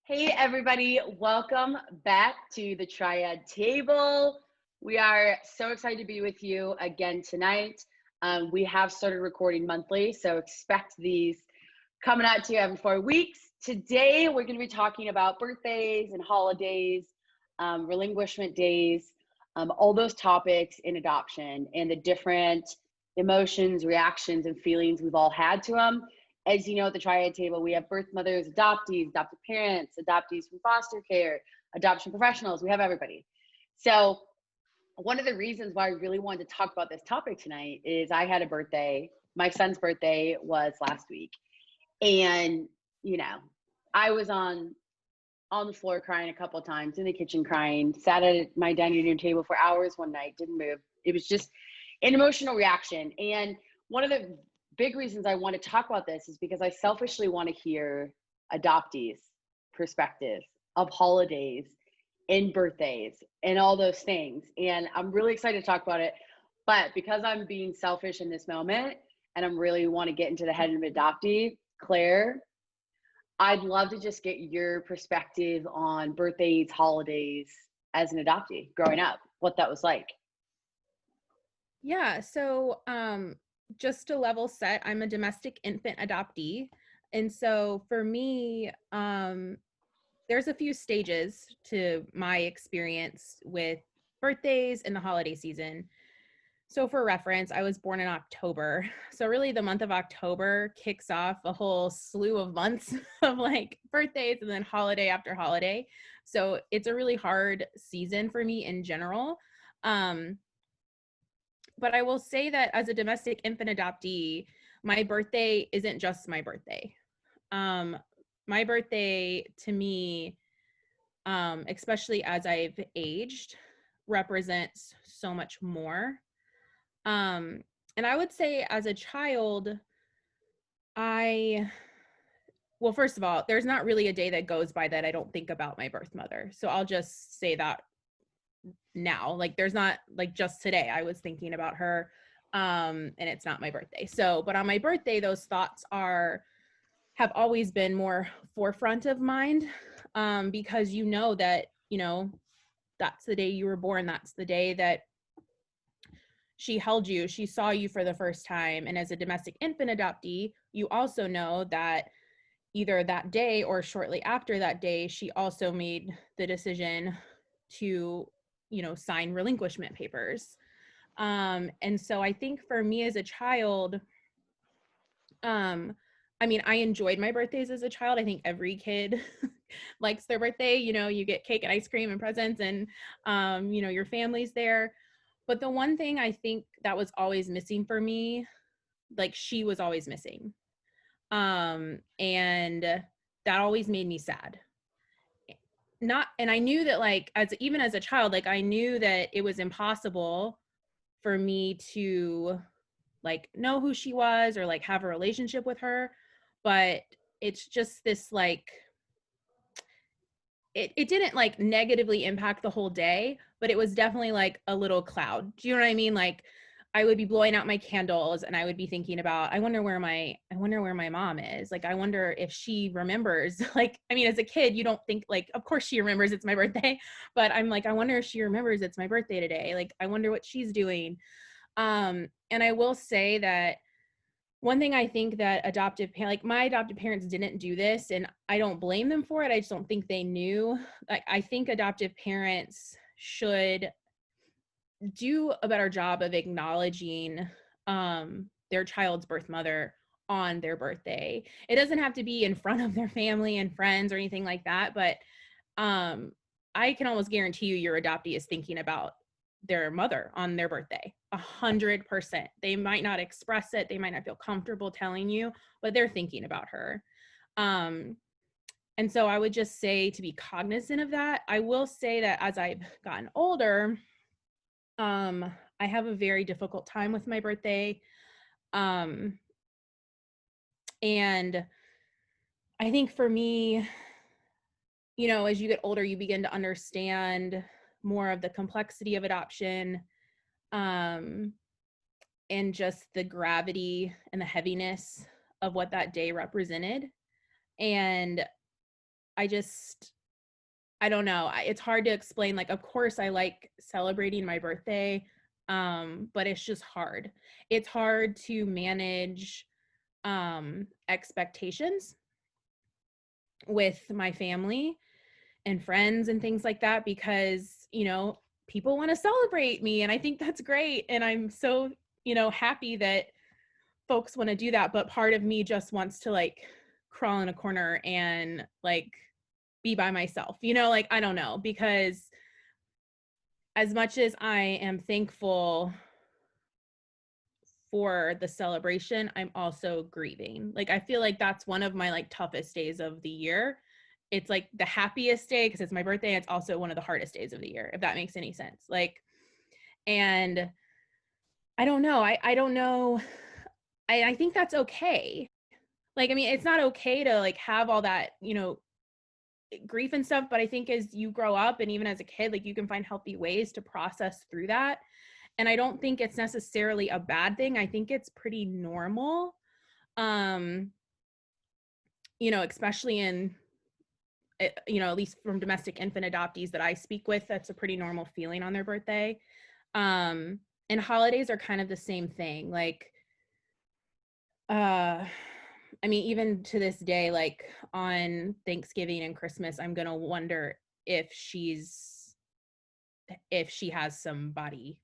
Hey, everybody, welcome back to the Triad Table. We are so excited to be with you again tonight. We have started recording monthly, so expect these coming out to you every 4 weeks. Today, we're going to be talking about birthdays and holidays, relinquishment days, all those topics in adoption and the different emotions, reactions, and feelings we've all had to them. As you know, at the Triad Table, we have birth mothers, adoptees, adoptive parents, adoptees from foster care, adoption professionals. We have everybody. So one of the reasons why I really wanted to talk about this topic tonight is I had a birthday. My son's birthday was last week. And, you know, I was on the floor crying a couple of times, in the kitchen crying, sat at my dining room table for hours one night, didn't move. It was just an emotional reaction. And one of the big reasons I want to talk about this is because I selfishly want to hear adoptees' perspectives of holidays and birthdays and all those things. And I'm really excited to talk about it. But because I'm being selfish in this moment and I'm really want to get into the head of an adoptee, Claire, I'd love to just get your perspective on birthdays, holidays as an adoptee growing up, what that was like. Yeah, so just to level set, I'm a domestic infant adoptee. And so for me, there's a few stages to my experience with birthdays and the holiday season. So for reference, I was born in October. So really the month of October kicks off a whole slew of months of like birthdays and then holiday after holiday. So it's a really hard season for me in general. But I will say that as a domestic infant adoptee, my birthday isn't just my birthday. Um, my birthday to me, especially as I've aged, represents so much more. And I would say as a child, well, first of all, there's not really a day that goes by that I don't think about my birth mother. So I'll just say that now. Like there's not like just today I was thinking about her, and it's not my birthday. So but on my birthday those thoughts have always been more forefront of mind, because you know that that's the day you were born, that's the day that she held you, she saw you for the first time. And as a domestic infant adoptee, you also know that either that day or shortly after that day she also made the decision to sign relinquishment papers. And so I think for me as a child, I mean, I enjoyed my birthdays as a child. I think every kid likes their birthday. You get cake and ice cream and presents and, your family's there. But the one thing I think that was always missing for me, like she was always missing. And that always made me sad. And I knew that like, even as a child, like I knew that it was impossible for me to like know who she was or like have a relationship with her. But it's just this like, it didn't like negatively impact the whole day, but it was definitely like a little cloud. Do you know what I mean? Like I would be blowing out my candles and I would be thinking about, I wonder where my mom is. Like, I wonder if she remembers, like, I mean, as a kid, you don't think like, of course she remembers it's my birthday, but I'm like, I wonder if she remembers it's my birthday today. Like, I wonder what she's doing. And I will say that one thing I think that like my adoptive parents didn't do this, and I don't blame them for it. I just don't think they knew. Like, I think adoptive parents should do a better job of acknowledging their child's birth mother on their birthday. It doesn't have to be in front of their family and friends or anything like that, but I can almost guarantee you your adoptee is thinking about their mother on their birthday 100%. They might not express it, they might not feel comfortable telling you, but they're thinking about her. And so I would just say to be cognizant of that. I will say that as I've gotten older, I have a very difficult time with my birthday. And I think for me, as you get older, you begin to understand more of the complexity of adoption, and just the gravity and the heaviness of what that day represented. And I don't know. It's hard to explain. Like, of course I like celebrating my birthday, but it's just hard. It's hard to manage expectations with my family and friends and things like that, because, you know, people want to celebrate me, and I think that's great. And I'm so, you know, happy that folks want to do that. But part of me just wants to like crawl in a corner and like be by myself, you know, like, I don't know, because as much as I am thankful for the celebration, I'm also grieving. Like, I feel like that's one of my like toughest days of the year. It's like the happiest day because it's my birthday. It's also one of the hardest days of the year, if that makes any sense. Like, and I don't know. I don't know. I think that's okay. Like, I mean, it's not okay to like have all that, you know, grief and stuff, but I think as you grow up and even as a kid, like, you can find healthy ways to process through that. And I don't think it's necessarily a bad thing. I think it's pretty normal. You know, especially in, you know, at least from domestic infant adoptees that I speak with, that's a pretty normal feeling on their birthday. And holidays are kind of the same thing. Like, I mean, even to this day, like on Thanksgiving and Christmas, I'm gonna wonder if she has somebody.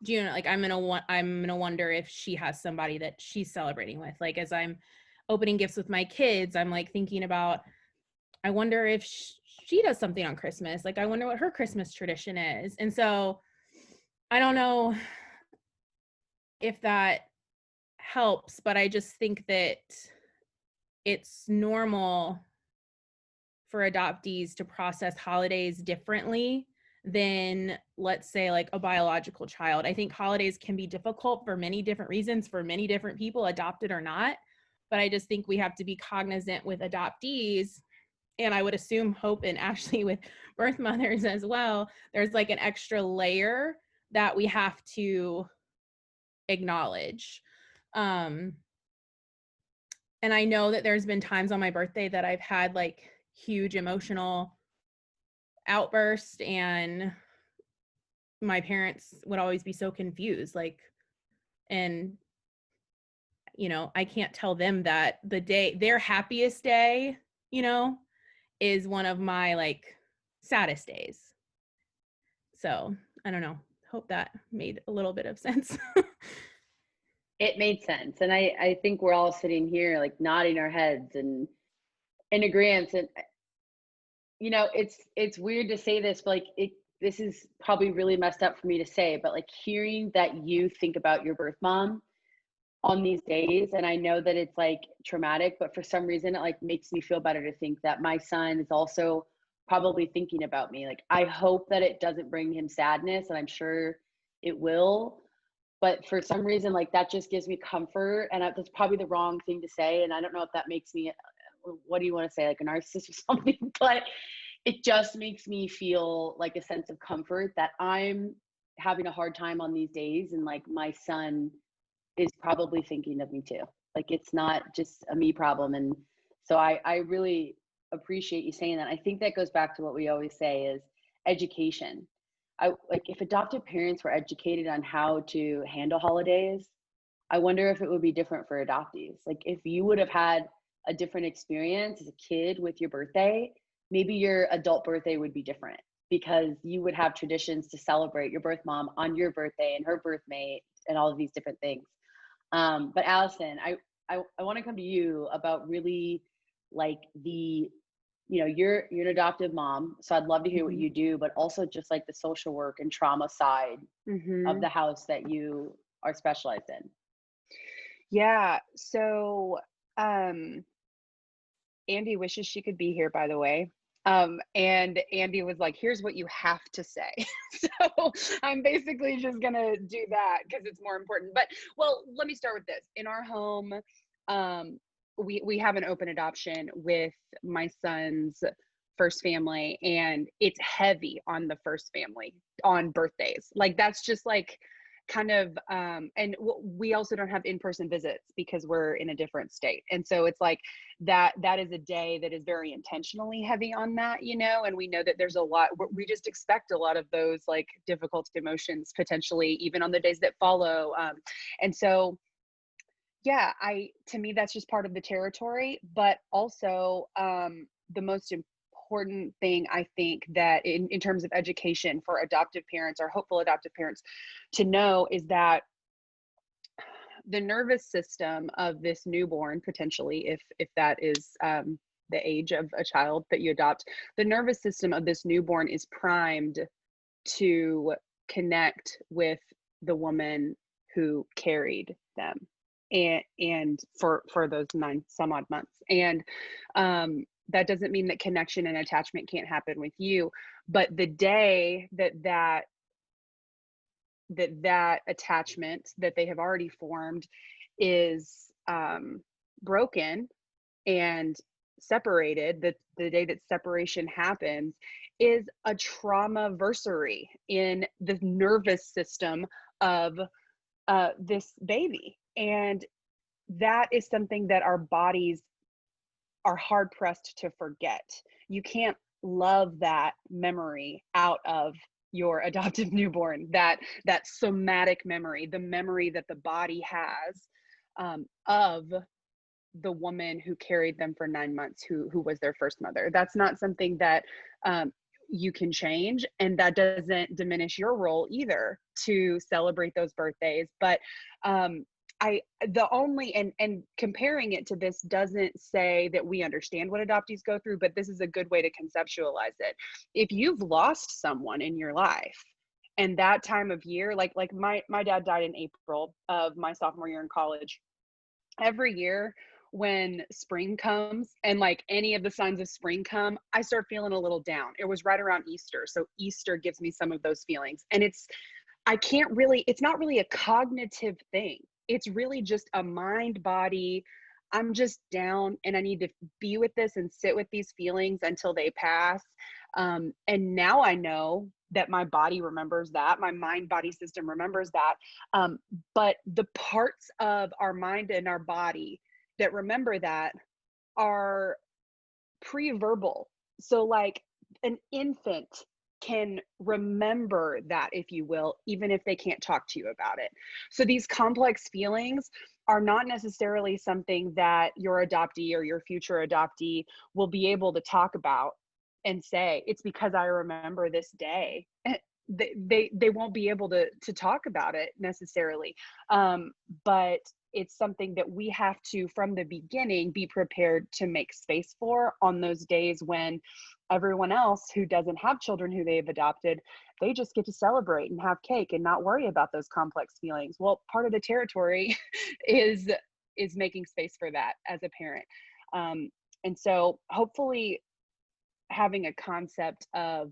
Do you know, like, I'm gonna wonder if she has somebody that she's celebrating with. Like, as I'm opening gifts with my kids, I'm like thinking about, I wonder if she does something on Christmas. Like, I wonder what her Christmas tradition is. And so I don't know if that helps, but I just think that it's normal for adoptees to process holidays differently than, let's say, like a biological child. I think holidays can be difficult for many different reasons for many different people, adopted or not. But I just think we have to be cognizant with adoptees, and I would assume Hope and Ashley with birth mothers as well. There's like an extra layer that we have to acknowledge. And I know that there's been times on my birthday that I've had like huge emotional outbursts, and my parents would always be so confused. Like, and, you know, I can't tell them that their happiest day, you know, is one of my like saddest days. So I don't know. Hope that made a little bit of sense. It made sense. And I think we're all sitting here like nodding our heads and in agreement. And you know, it's weird to say this, but like this is probably really messed up for me to say, but like hearing that you think about your birth mom on these days, and I know that it's like traumatic, but for some reason it like makes me feel better to think that my son is also probably thinking about me. Like, I hope that it doesn't bring him sadness, and I'm sure it will. But for some reason, like, that just gives me comfort, and that's probably the wrong thing to say. And I don't know if that makes me, what do you want to say, like a narcissist or something? But it just makes me feel like a sense of comfort that I'm having a hard time on these days, and like my son is probably thinking of me too. Like, it's not just a me problem. And so I really appreciate you saying that. I think that goes back to what we always say is education. I like, if adoptive parents were educated on how to handle holidays, I wonder if it would be different for adoptees. Like, if you would have had a different experience as a kid with your birthday, maybe your adult birthday would be different, because you would have traditions to celebrate your birth mom on your birthday and her birth mate and all of these different things. But Allison, I want to come to you about really like you're an adoptive mom, so I'd love to hear what you do, but also just like the social work and trauma side of the house that you are specialized in. Yeah. So, Andy wishes she could be here, by the way. And Andy was like, here's what you have to say. So I'm basically just going to do that because it's more important. But, well, let me start with this. In our home, we have an open adoption with my son's first family, and it's heavy on the first family on birthdays. Like, that's just like kind of, and we also don't have in-person visits because we're in a different state. And so it's like that is a day that is very intentionally heavy on that, you know, and we know that there's a lot, we just expect a lot of those like difficult emotions potentially, even on the days that follow. And so, yeah, to me, that's just part of the territory, but also, the most important thing I think that in terms of education for adoptive parents or hopeful adoptive parents to know is that the nervous system of this newborn, potentially, if that is the age of a child that you adopt, the nervous system of this newborn is primed to connect with the woman who carried them and for those 9 some odd months. And that doesn't mean that connection and attachment can't happen with you, but the day that attachment that they have already formed is broken and separated, the day that separation happens is a trauma-versary in the nervous system of this baby. And that is something that our bodies are hard pressed to forget. You can't love that memory out of your adoptive newborn, that somatic memory, the memory that the body has of the woman who carried them for 9 months, who was their first mother. That's not something that you can change, and that doesn't diminish your role either to celebrate those birthdays. But and comparing it to this doesn't say that we understand what adoptees go through, but this is a good way to conceptualize it. If you've lost someone in your life, and that time of year, like my dad died in April of my sophomore year in college. Every year when spring comes and like any of the signs of spring come, I start feeling a little down. It was right around Easter, so Easter gives me some of those feelings. And it's not really a cognitive thing. It's really just a mind body. I'm just down and I need to be with this and sit with these feelings until they pass. And now I know that my body remembers that, my mind body system remembers that. But the parts of our mind and our body that remember that are pre-verbal. So like an infant can remember that, if you will, even if they can't talk to you about it. So these complex feelings are not necessarily something that your adoptee or your future adoptee will be able to talk about and say, it's because I remember this day. They won't be able to talk about it necessarily. But it's something that we have to, from the beginning, be prepared to make space for on those days when everyone else who doesn't have children who they've adopted, they just get to celebrate and have cake and not worry about those complex feelings. Well, part of the territory is making space for that as a parent. And so hopefully having a concept of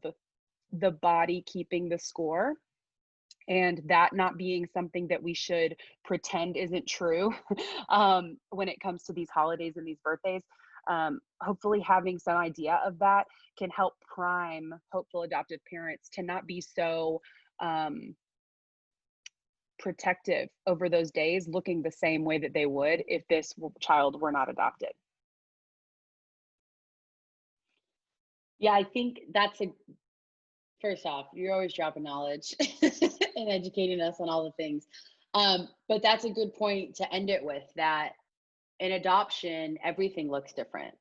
the body keeping the score, and that not being something that we should pretend isn't true when it comes to these holidays and these birthdays. Hopefully having some idea of that can help prime hopeful adoptive parents to not be so protective over those days, looking the same way that they would if this child were not adopted. Yeah, I think first off, you're always dropping knowledge and educating us on all the things. But that's a good point to end it with, that in adoption, everything looks different.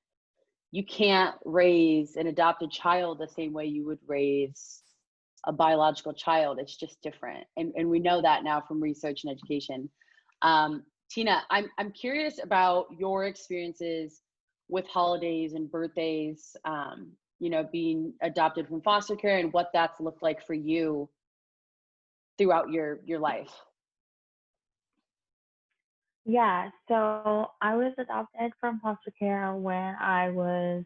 You can't raise an adopted child the same way you would raise a biological child. It's just different. And we know that now from research and education. Tina, I'm curious about your experiences with holidays and birthdays, being adopted from foster care, and what that's looked like for you throughout your life. Yeah, so I was adopted from foster care when I was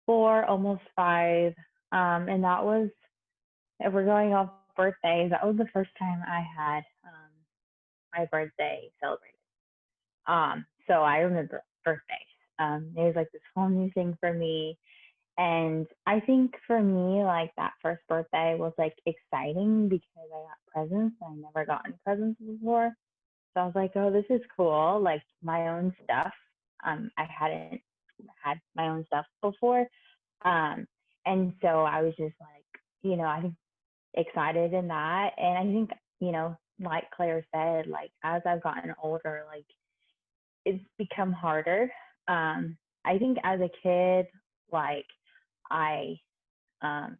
4, almost 5. And that was, if we're going off birthdays, that was the first time I had my birthday celebrated. So I remember birthdays. It was like this whole new thing for me. And I think for me, like that first birthday was like exciting because I got presents. I never gotten presents before. So I was like, oh, this is cool. Like my own stuff. I hadn't had my own stuff before. Um, and so I was just like, I think excited in that. And I think, like Claire said, like as I've gotten older, like it's become harder. I think as a kid, like I um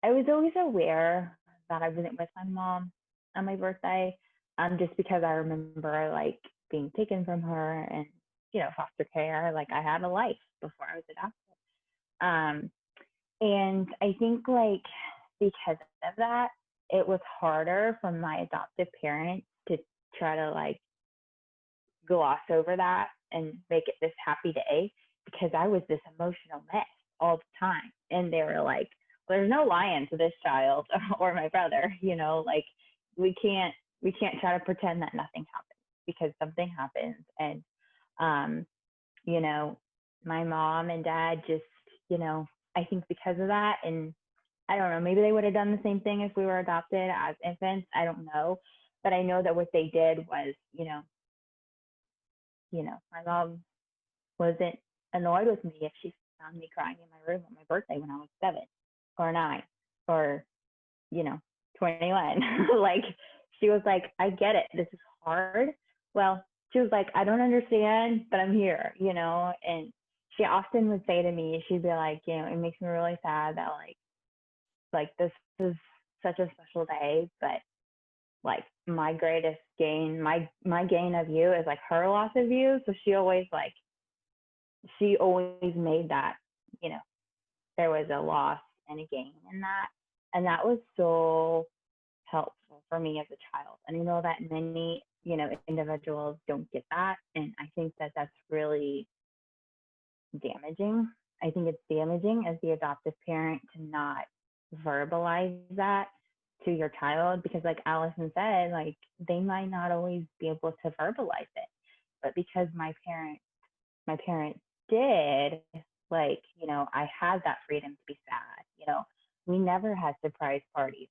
I was always aware that I wasn't with my mom on my birthday, just because I remember like being taken from her and foster care. Like I had a life before I was adopted. Um, and I think like because of that, it was harder for my adoptive parents to try to like gloss over that and make it this happy day because I was this emotional mess all the time. And they were like, there's no lying to this child or my brother, like we can't try to pretend that nothing happens because something happens. And um, my mom and dad just, I think because of that, and I don't know, maybe they would have done the same thing if we were adopted as infants. I don't know. But I know that what they did was, my mom wasn't annoyed with me if she found me crying in my room on my birthday when I was 7 or 9 or, 21. Like, she was like, I get it. This is hard. Well, she was like, I don't understand, but I'm here, and she often would say to me, she'd be like, it makes me really sad that like this is such a special day, but like my greatest gain, my gain of you is like her loss of you. So she always made that, there was a loss and a gain in that. And that was so helpful for me as a child. And I know that many, individuals don't get that. And I think that that's really damaging. I think it's damaging as the adoptive parent to not verbalize that to your child because like Allison said, like they might not always be able to verbalize it. But because my parents did, like, I had that freedom to be sad. We never had surprise parties.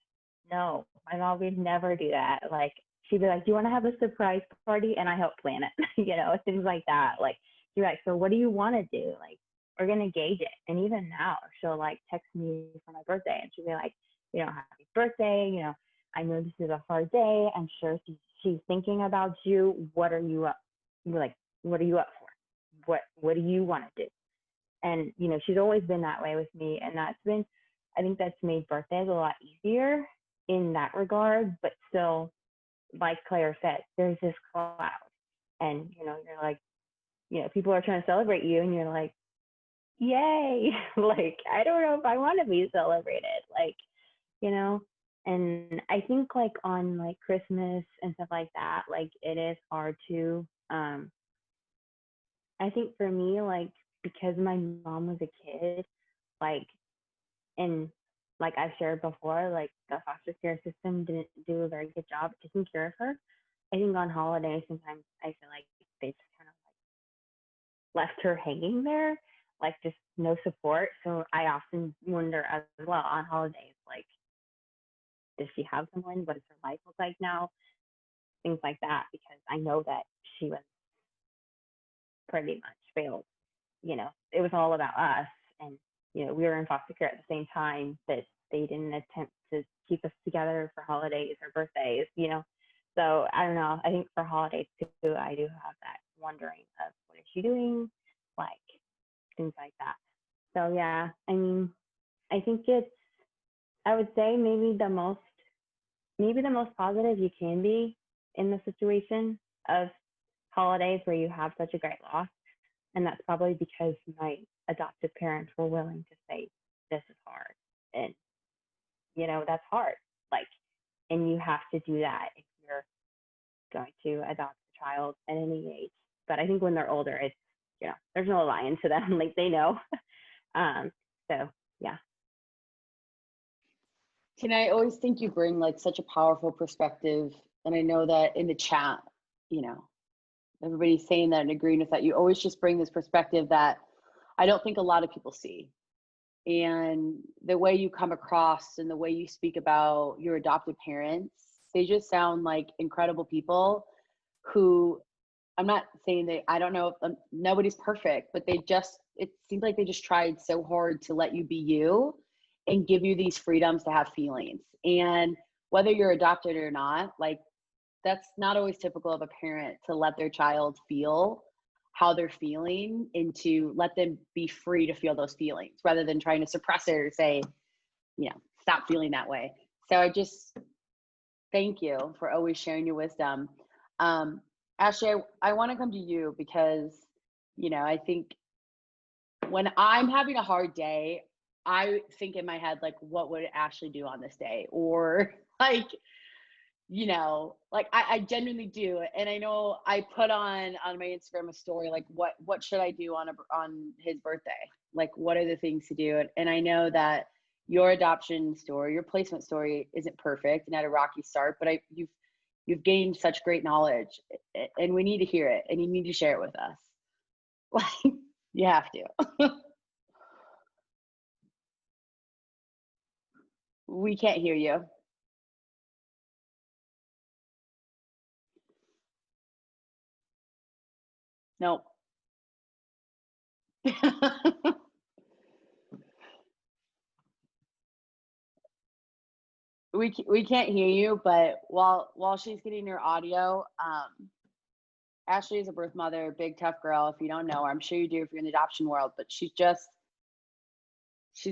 No, my mom would never do that. Like, she'd be like, do you want to have a surprise party? And I help plan it, things like that. Like, she'd be like, so what do you want to do? Like, we're going to gauge it. And even now, she'll like text me for my birthday and she'll be like, happy birthday. I know this is a hard day. I'm sure she's thinking about you. What are you up? Like, what are you up for? What do you want to do? And, she's always been that way with me. And I think that's made birthdays a lot easier in that regard. But still, like Claire said, there's this cloud. And, you're like, people are trying to celebrate you and you're like, yay. Like, I don't know if I want to be celebrated. Like, and I think like on like Christmas and stuff like that, like it is hard to, I think for me, like, because my mom was a kid, like, and like I've shared before, like the foster care system didn't do a very good job taking care of her. I think on holidays, sometimes I feel like they just kind of like left her hanging there, like just no support. So I often wonder as well on holidays, like, does she have someone? What does her life look like now? Things like that, because I know that she was pretty much failed. It was all about us. And, we were in foster care at the same time that they didn't attempt to keep us together for holidays or birthdays, So I don't know. I think for holidays too, I do have that wondering of what is she doing? Like things like that. So yeah, I mean, I think I would say maybe the most positive you can be in the situation of holidays where you have such a great loss. And that's probably because my adoptive parents were willing to say, this is hard. And, that's hard. Like, and you have to do that if you're going to adopt a child at any age. But I think when they're older, it's, there's no lying to them. Like, they know. So, yeah. Tina, I always think you bring like such a powerful perspective. And I know that in the chat, everybody's saying that and agreeing with that. You always just bring this perspective that I don't think a lot of people see. And the way you come across and the way you speak about your adopted parents, they just sound like incredible people who, I'm not saying that, I don't know if nobody's perfect, but it seems like they just tried so hard to let you be you and give you these freedoms to have feelings. And whether you're adopted or not, like, that's not always typical of a parent to let their child feel how they're feeling and to let them be free to feel those feelings rather than trying to suppress it or say, stop feeling that way. So I just thank you for always sharing your wisdom. Ashley, I want to come to you because, I think when I'm having a hard day, I think in my head, like, what would Ashley do on this day? Or like, I genuinely do. And I know I put on my Instagram a story, like, what should I do on his birthday? Like, what are the things to do? And I know that your adoption story, your placement story isn't perfect and had a rocky start, but you've gained such great knowledge, and we need to hear it, and you need to share it with us. Like, you have to. We can't hear you. Nope. we can't hear you, but while she's getting her audio, Ashley is a birth mother, big tough girl. If you don't know her, I'm sure you do if you're in the adoption world, but she's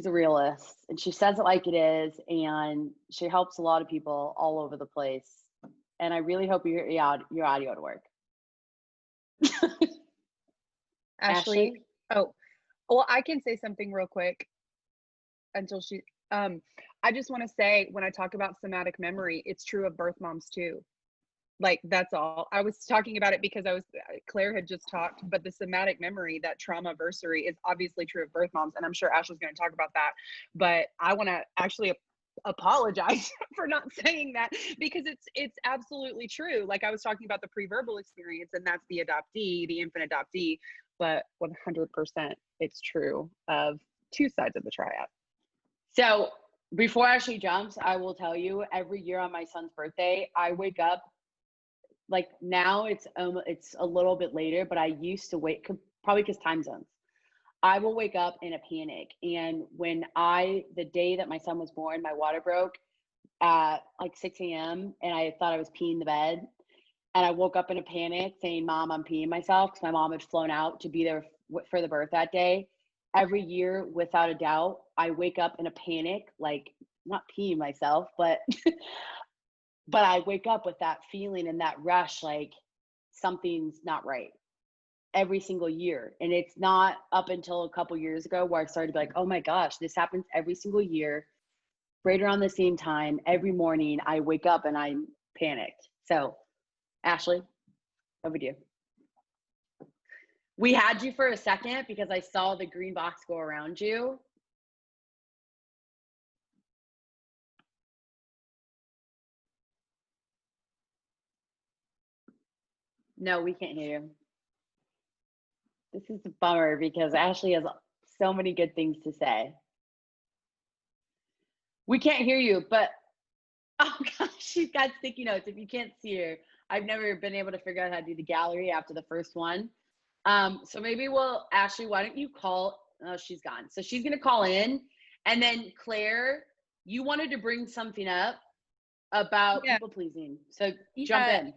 a realist, and she says it like it is, and she helps a lot of people all over the place. And I really hope your audio to work. Ashley? Oh, well, I can say something real quick until she, I just want to say, when I talk about somatic memory, it's true of birth moms too. Like, that's all. I was talking about it because Claire had just talked, but the somatic memory, that trauma-versary, is obviously true of birth moms. And I'm sure Ashley's going to talk about that, but I want to actually apologize for not saying that, because it's absolutely true. Like, I was talking about the pre-verbal experience, and that's the adoptee, the infant adoptee, but 100% it's true of two sides of the triad. So before Ashley jumps, I will tell you, every year on my son's birthday, I wake up, like, now it's a little bit later, but I used to wake, probably because time zones. I will wake up in a panic. And when the day that my son was born, my water broke at like 6 a.m. and I thought I was peeing the bed. And I woke up in a panic saying, "Mom, I'm peeing myself," because my mom had flown out to be there for the birth that day. Every year, without a doubt, I wake up in a panic, like, not peeing myself, but but I wake up with that feeling and that rush, like something's not right every single year. And it's not up until a couple years ago where I started to be like, oh my gosh, this happens every single year, right around the same time. Every morning I wake up and I'm panicked. So Ashley, over to you. We had you for a second because I saw the green box go around you. No, we can't hear you. This is a bummer because Ashley has so many good things to say. We can't hear you, but oh gosh, she's got sticky notes. If you can't see her, I've never been able to figure out how to do the gallery after the first one. So maybe Ashley, why don't you call? Oh, she's gone. So she's going to call in. And then Claire, you wanted to bring something up about people pleasing. So jump in.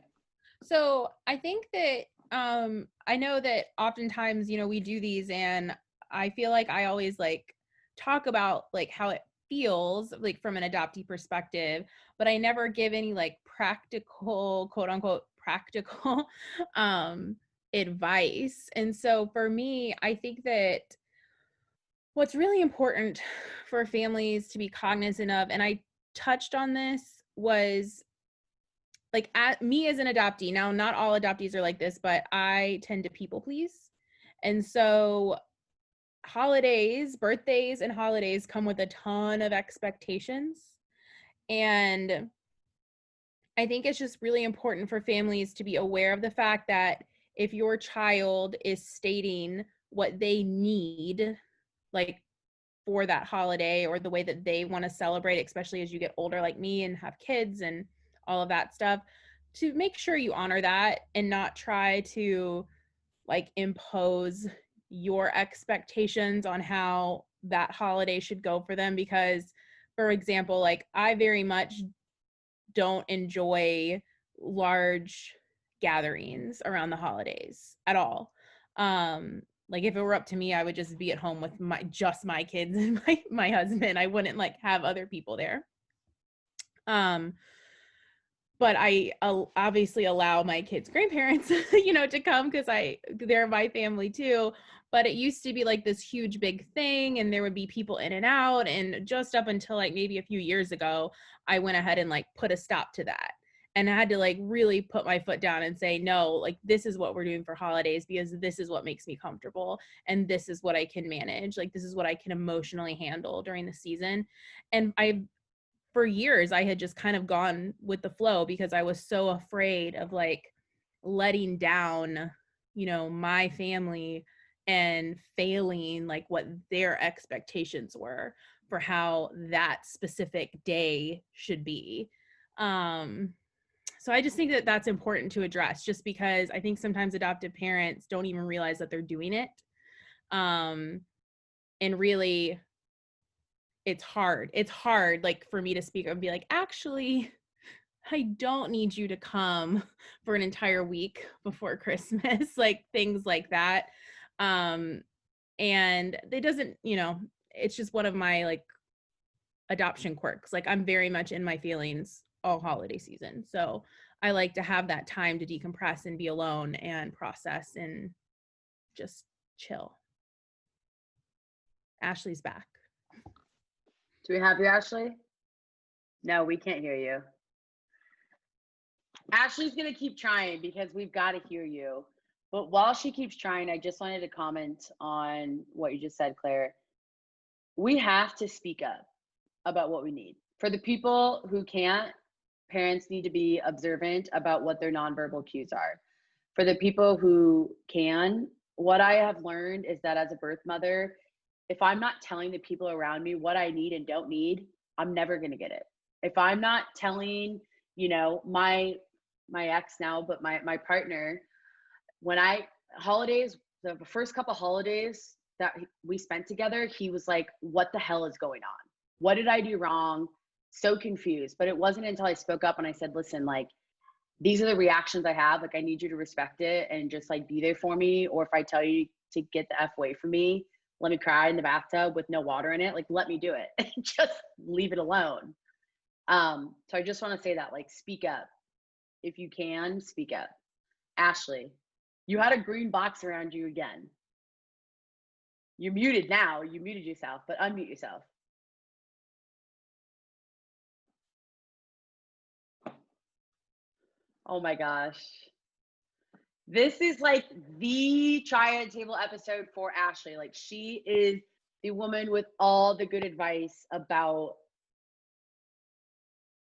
So I think that, I know that oftentimes, we do these, and I feel like I always like talk about like how it feels like from an adoptee perspective, but I never give any like practical, quote unquote, practical, advice. And so for me, I think that what's really important for families to be cognizant of, and I touched on this, was like me as an adoptee. Now, not all adoptees are like this, but I tend to people please. And so birthdays and holidays come with a ton of expectations. And I think it's just really important for families to be aware of the fact that if your child is stating what they need, like for that holiday or the way that they want to celebrate, especially as you get older like me and have kids and all of that stuff, to make sure you honor that and not try to like impose your expectations on how that holiday should go for them. Because, for example, like I very much don't enjoy large gatherings around the holidays at all. Like if it were up to me, I would just be at home with just my kids and my husband. I wouldn't like have other people there. But I obviously allow my kids' grandparents, to come because they're my family too. But it used to be like this huge big thing, and there would be people in and out. And just up until like maybe a few years ago, I went ahead and like put a stop to that. And I had to like really put my foot down and say, no, like this is what we're doing for holidays because this is what makes me comfortable. And this is what I can manage. Like this is what I can emotionally handle during the season. And for years, I had just kind of gone with the flow because I was so afraid of like letting down, my family and failing like what their expectations were for how that specific day should be. So I just think that that's important to address, just because I think sometimes adoptive parents don't even realize that they're doing it. And really, it's hard like for me to speak and be like, actually, I don't need you to come for an entire week before Christmas, like things like that. And it doesn't, it's just one of my like adoption quirks. Like I'm very much in my feelings all holiday season. So I like to have that time to decompress and be alone and process and just chill. Ashley's back. Do we have you, Ashley? No, we can't hear you. Ashley's going to keep trying because we've got to hear you. But while she keeps trying, I just wanted to comment on what you just said, Claire. We have to speak up about what we need. For the people who can't, parents need to be observant about what their nonverbal cues are. For the people who can, what I have learned is that as a birth mother, if I'm not telling the people around me what I need and don't need, I'm never going to get it. If I'm not telling, my ex now, but my partner, when the first couple holidays that we spent together, he was like, what the hell is going on? What did I do wrong? So confused. But it wasn't until I spoke up and I said, listen, like, these are the reactions I have. Like, I need you to respect it and just like be there for me. Or if I tell you to get the F away from me, let me cry in the bathtub with no water in it. Like, let me do it. Just leave it alone. So I just want to say that, like, speak up. If you can, speak up. Ashley, you had a green box around you again. You're muted now. You muted yourself, but unmute yourself. Oh my gosh. This is like the Triad Table episode for Ashley. Like, she is the woman with all the good advice about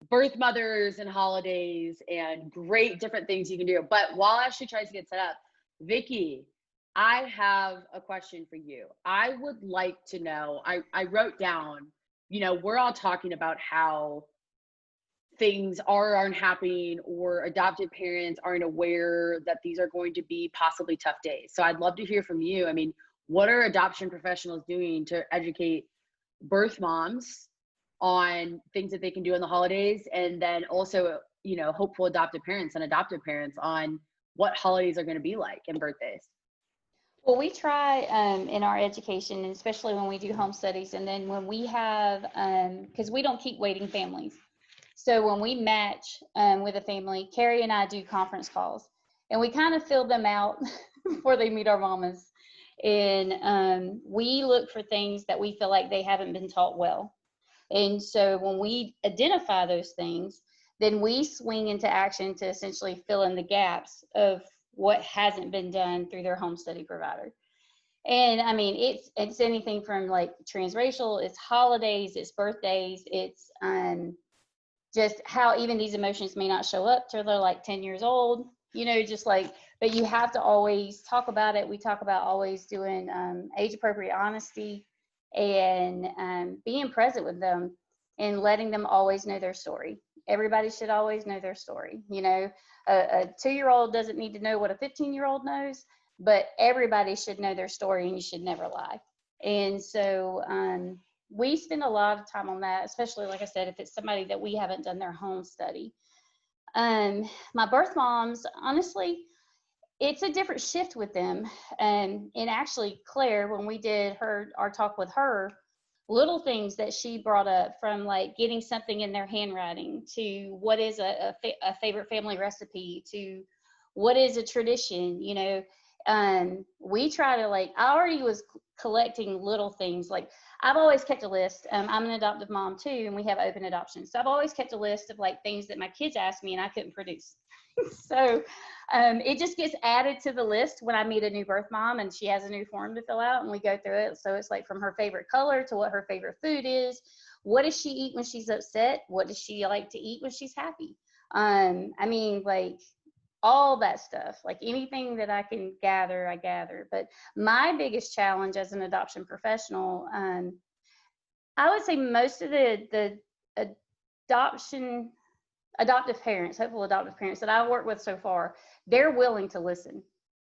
birth mothers and holidays and great different things you can do. But while Ashley tries to get set up, Vicky, I have a question for you. I would like to know, I wrote down, we're all talking about how things aren't happening, or adopted parents aren't aware that these are going to be possibly tough days. So I'd love to hear from you. I mean, what are adoption professionals doing to educate birth moms on things that they can do in the holidays? And then also, hopeful adoptive parents and adoptive parents on what holidays are going to be like and birthdays. Well, we try in our education, and especially when we do home studies, and then when we have, because we don't keep waiting families. So when we match with a family, Carrie and I do conference calls, and we kind of fill them out before they meet our mamas. And we look for things that we feel like they haven't been taught well. And so when we identify those things, then we swing into action to essentially fill in the gaps of what hasn't been done through their home study provider. And I mean, it's anything from like transracial, it's holidays, it's birthdays, it's just how even these emotions may not show up till they're like 10 years old, just like but you have to always talk about it. We talk about always doing age appropriate honesty and being present with them and letting them always know their story. Everybody should always know their story. You know, a 2-year-old doesn't need to know what a 15-year-old knows, but everybody should know their story, and you should never lie. And so we spend a lot of time on that, especially, like I said, if it's somebody that we haven't done their home study. My birth moms, honestly, it's a different shift with them. And actually, Claire, when we did our talk with her, little things that she brought up, from like getting something in their handwriting to what is a favorite family recipe to what is a tradition, you know. We try to, like, I already was collecting little things. Like, I've always kept a list. I'm an adoptive mom too, and we have open adoption. So I've always kept a list of like things that my kids asked me and I couldn't produce. So it just gets added to the list when I meet a new birth mom and she has a new form to fill out, and we go through it. So it's like from her favorite color to what her favorite food is. What does she eat when she's upset? What does she like to eat when she's happy? I mean, like, all that stuff, like anything that I can gather, I gather. But my biggest challenge as an adoption professional, I would say most of the adoptive parents, hopeful adoptive parents that I've worked with so far, they're willing to listen.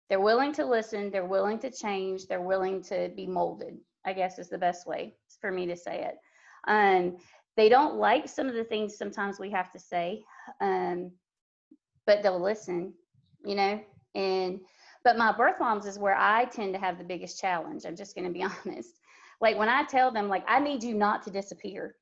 They're willing to listen. They're willing to change. They're willing to be molded, I guess is the best way for me to say it. They don't like some of the things sometimes we have to say, but they'll listen, you know. But my birth moms is where I tend to have the biggest challenge. I'm just going to be honest. Like, when I tell them, like, I need you not to disappear.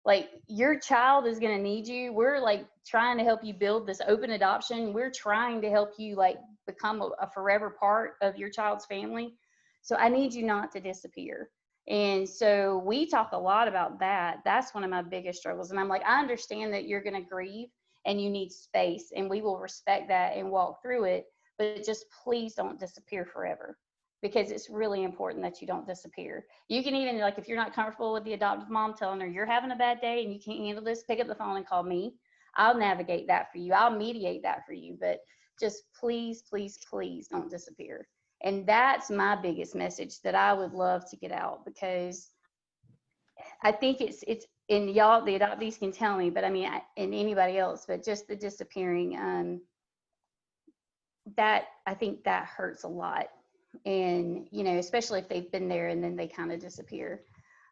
Like, your child is going to need you. We're like trying to help you build this open adoption. We're trying to help you like become a forever part of your child's family. So I need you not to disappear. And so we talk a lot about that. That's one of my biggest struggles. And I'm like, I understand that you're going to grieve and you need space, and we will respect that and walk through it, but just please don't disappear forever, because it's really important that you don't disappear. You can even, like, if you're not comfortable with the adoptive mom telling her you're having a bad day and you can't handle this, pick up the phone and call me. I'll navigate that for you. I'll mediate that for you, but just please, please, please don't disappear. And that's my biggest message that I would love to get out, because I think it's and y'all, the adoptees can tell me, but I mean, and anybody else, but just the disappearing, that, I think that hurts a lot. And, you know, especially if they've been there and then they kind of disappear.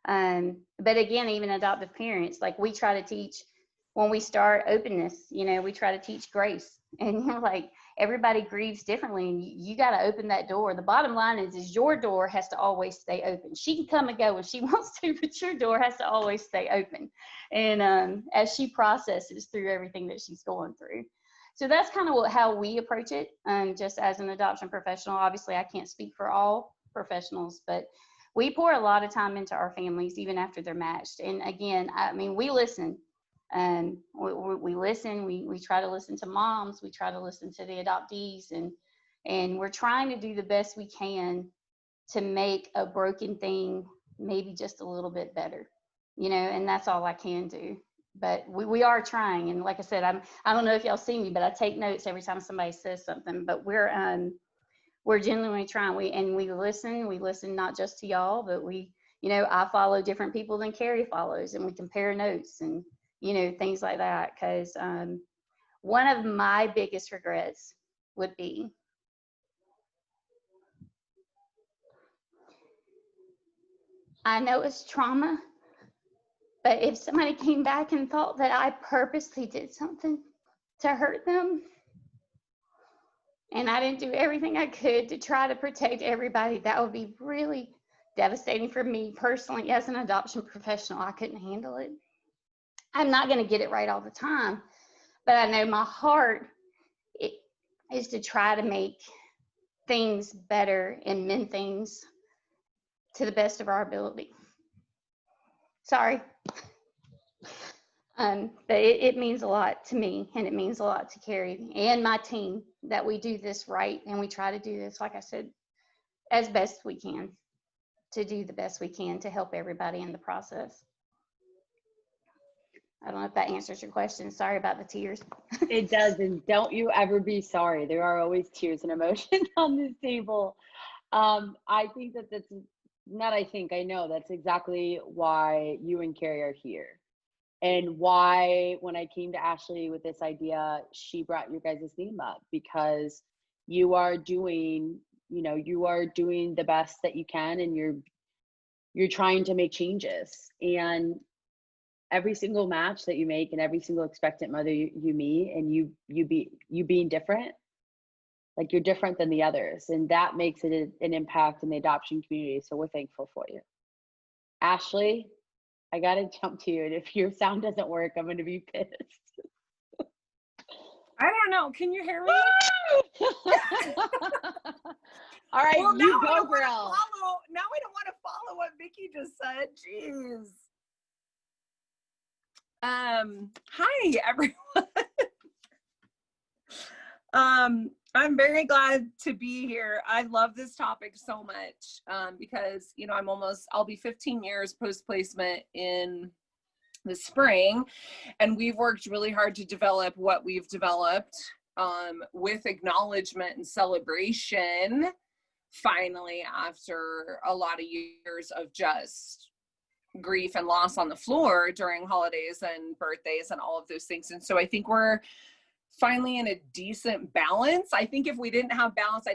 But again, even adoptive parents, like, we try to teach, when we start openness, you know, we try to teach grace. And you're like, everybody grieves differently, and you got to open that door. The bottom line is your door has to always stay open. She can come and go when she wants to, but your door has to always stay open. And as she processes through everything that she's going through. So that's kind of how we approach it, just as an adoption professional. Obviously, I can't speak for all professionals, but we pour a lot of time into our families, even after they're matched. And again, I mean, we listen. We listen. We try to listen to moms. We try to listen to the adoptees, and we're trying to do the best we can to make a broken thing maybe just a little bit better, you know. And that's all I can do. But we are trying. And like I said, I don't know if y'all see me, but I take notes every time somebody says something. But we're genuinely trying. We listen. We listen not just to y'all, but we, you know, I follow different people than Carrie follows, and we compare notes and, you know, things like that. Because one of my biggest regrets would be I know it's trauma, but if somebody came back and thought that I purposely did something to hurt them, and I didn't do everything I could to try to protect everybody, that would be really devastating for me personally as an adoption professional. I couldn't handle it. I'm not going to get it right all the time, but I know my heart is to try to make things better and mend things to the best of our ability. Sorry. But it means a lot to me, and it means a lot to Carrie and my team that we do this right, and we try to do this, like I said, as best we can, to do the best we can to help everybody in the process. I don't know if that answers your question. Sorry about the tears. It does, and don't you ever be sorry. There are always tears and emotion on this table. I think that that's not, I think, I know that's exactly why you and Carrie are here. And why, when I came to Ashley with this idea, she brought your guys' name up, because you are doing, you are doing the best that you can, and you're trying to make changes. And every single match that you make and every single expectant mother you meet, and you being different, like you're different than the others, and that makes it an impact in the adoption community. So we're thankful for you. Ashley, I gotta jump to you, and if your sound doesn't work, I'm gonna be pissed. I don't know. Can you hear me? All right, Well, you now go, girl. Now I don't want to follow what Vicky just said. Jeez. Hi everyone. I'm very glad to be here. I love this topic so much because, I'll be 15 years post-placement in the spring, and we've worked really hard to develop what we've developed with acknowledgement and celebration, finally, after a lot of years of just grief and loss on the floor during holidays and birthdays and all of those things. And so I think we're finally in a decent balance. I think if we didn't have balance, I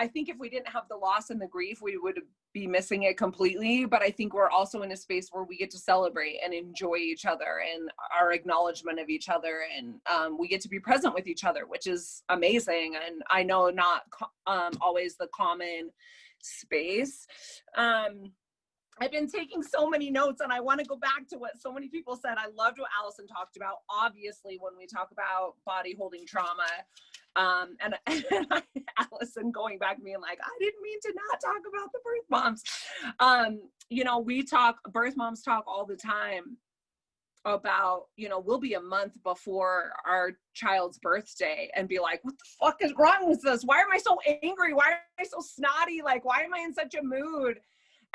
think if we didn't have the loss and the grief, we would be missing it completely. But I think we're also in a space where we get to celebrate and enjoy each other and our acknowledgement of each other. And we get to be present with each other, which is amazing. And I know not always the common space. I've been taking so many notes, and I want to go back to what so many people said. I loved what Allison talked about. Obviously, when we talk about body holding trauma, and Allison going back and being like, I didn't mean to not talk about the birth moms. Birth moms talk all the time about, we'll be a month before our child's birthday and be like, what the fuck is wrong with this? Why am I so angry? Why am I so snotty? Like, why am I in such a mood?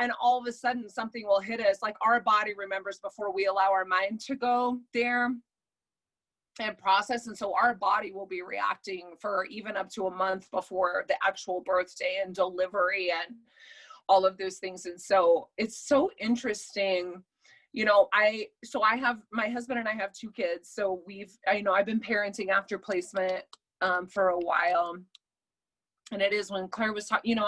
And all of a sudden something will hit us. Like, our body remembers before we allow our mind to go there and process. And so our body will be reacting for even up to a month before the actual birthday and delivery and all of those things. And so it's so interesting. I have, my husband and I have 2 kids. So I've been parenting after placement for a while. And it is, when Claire was talking,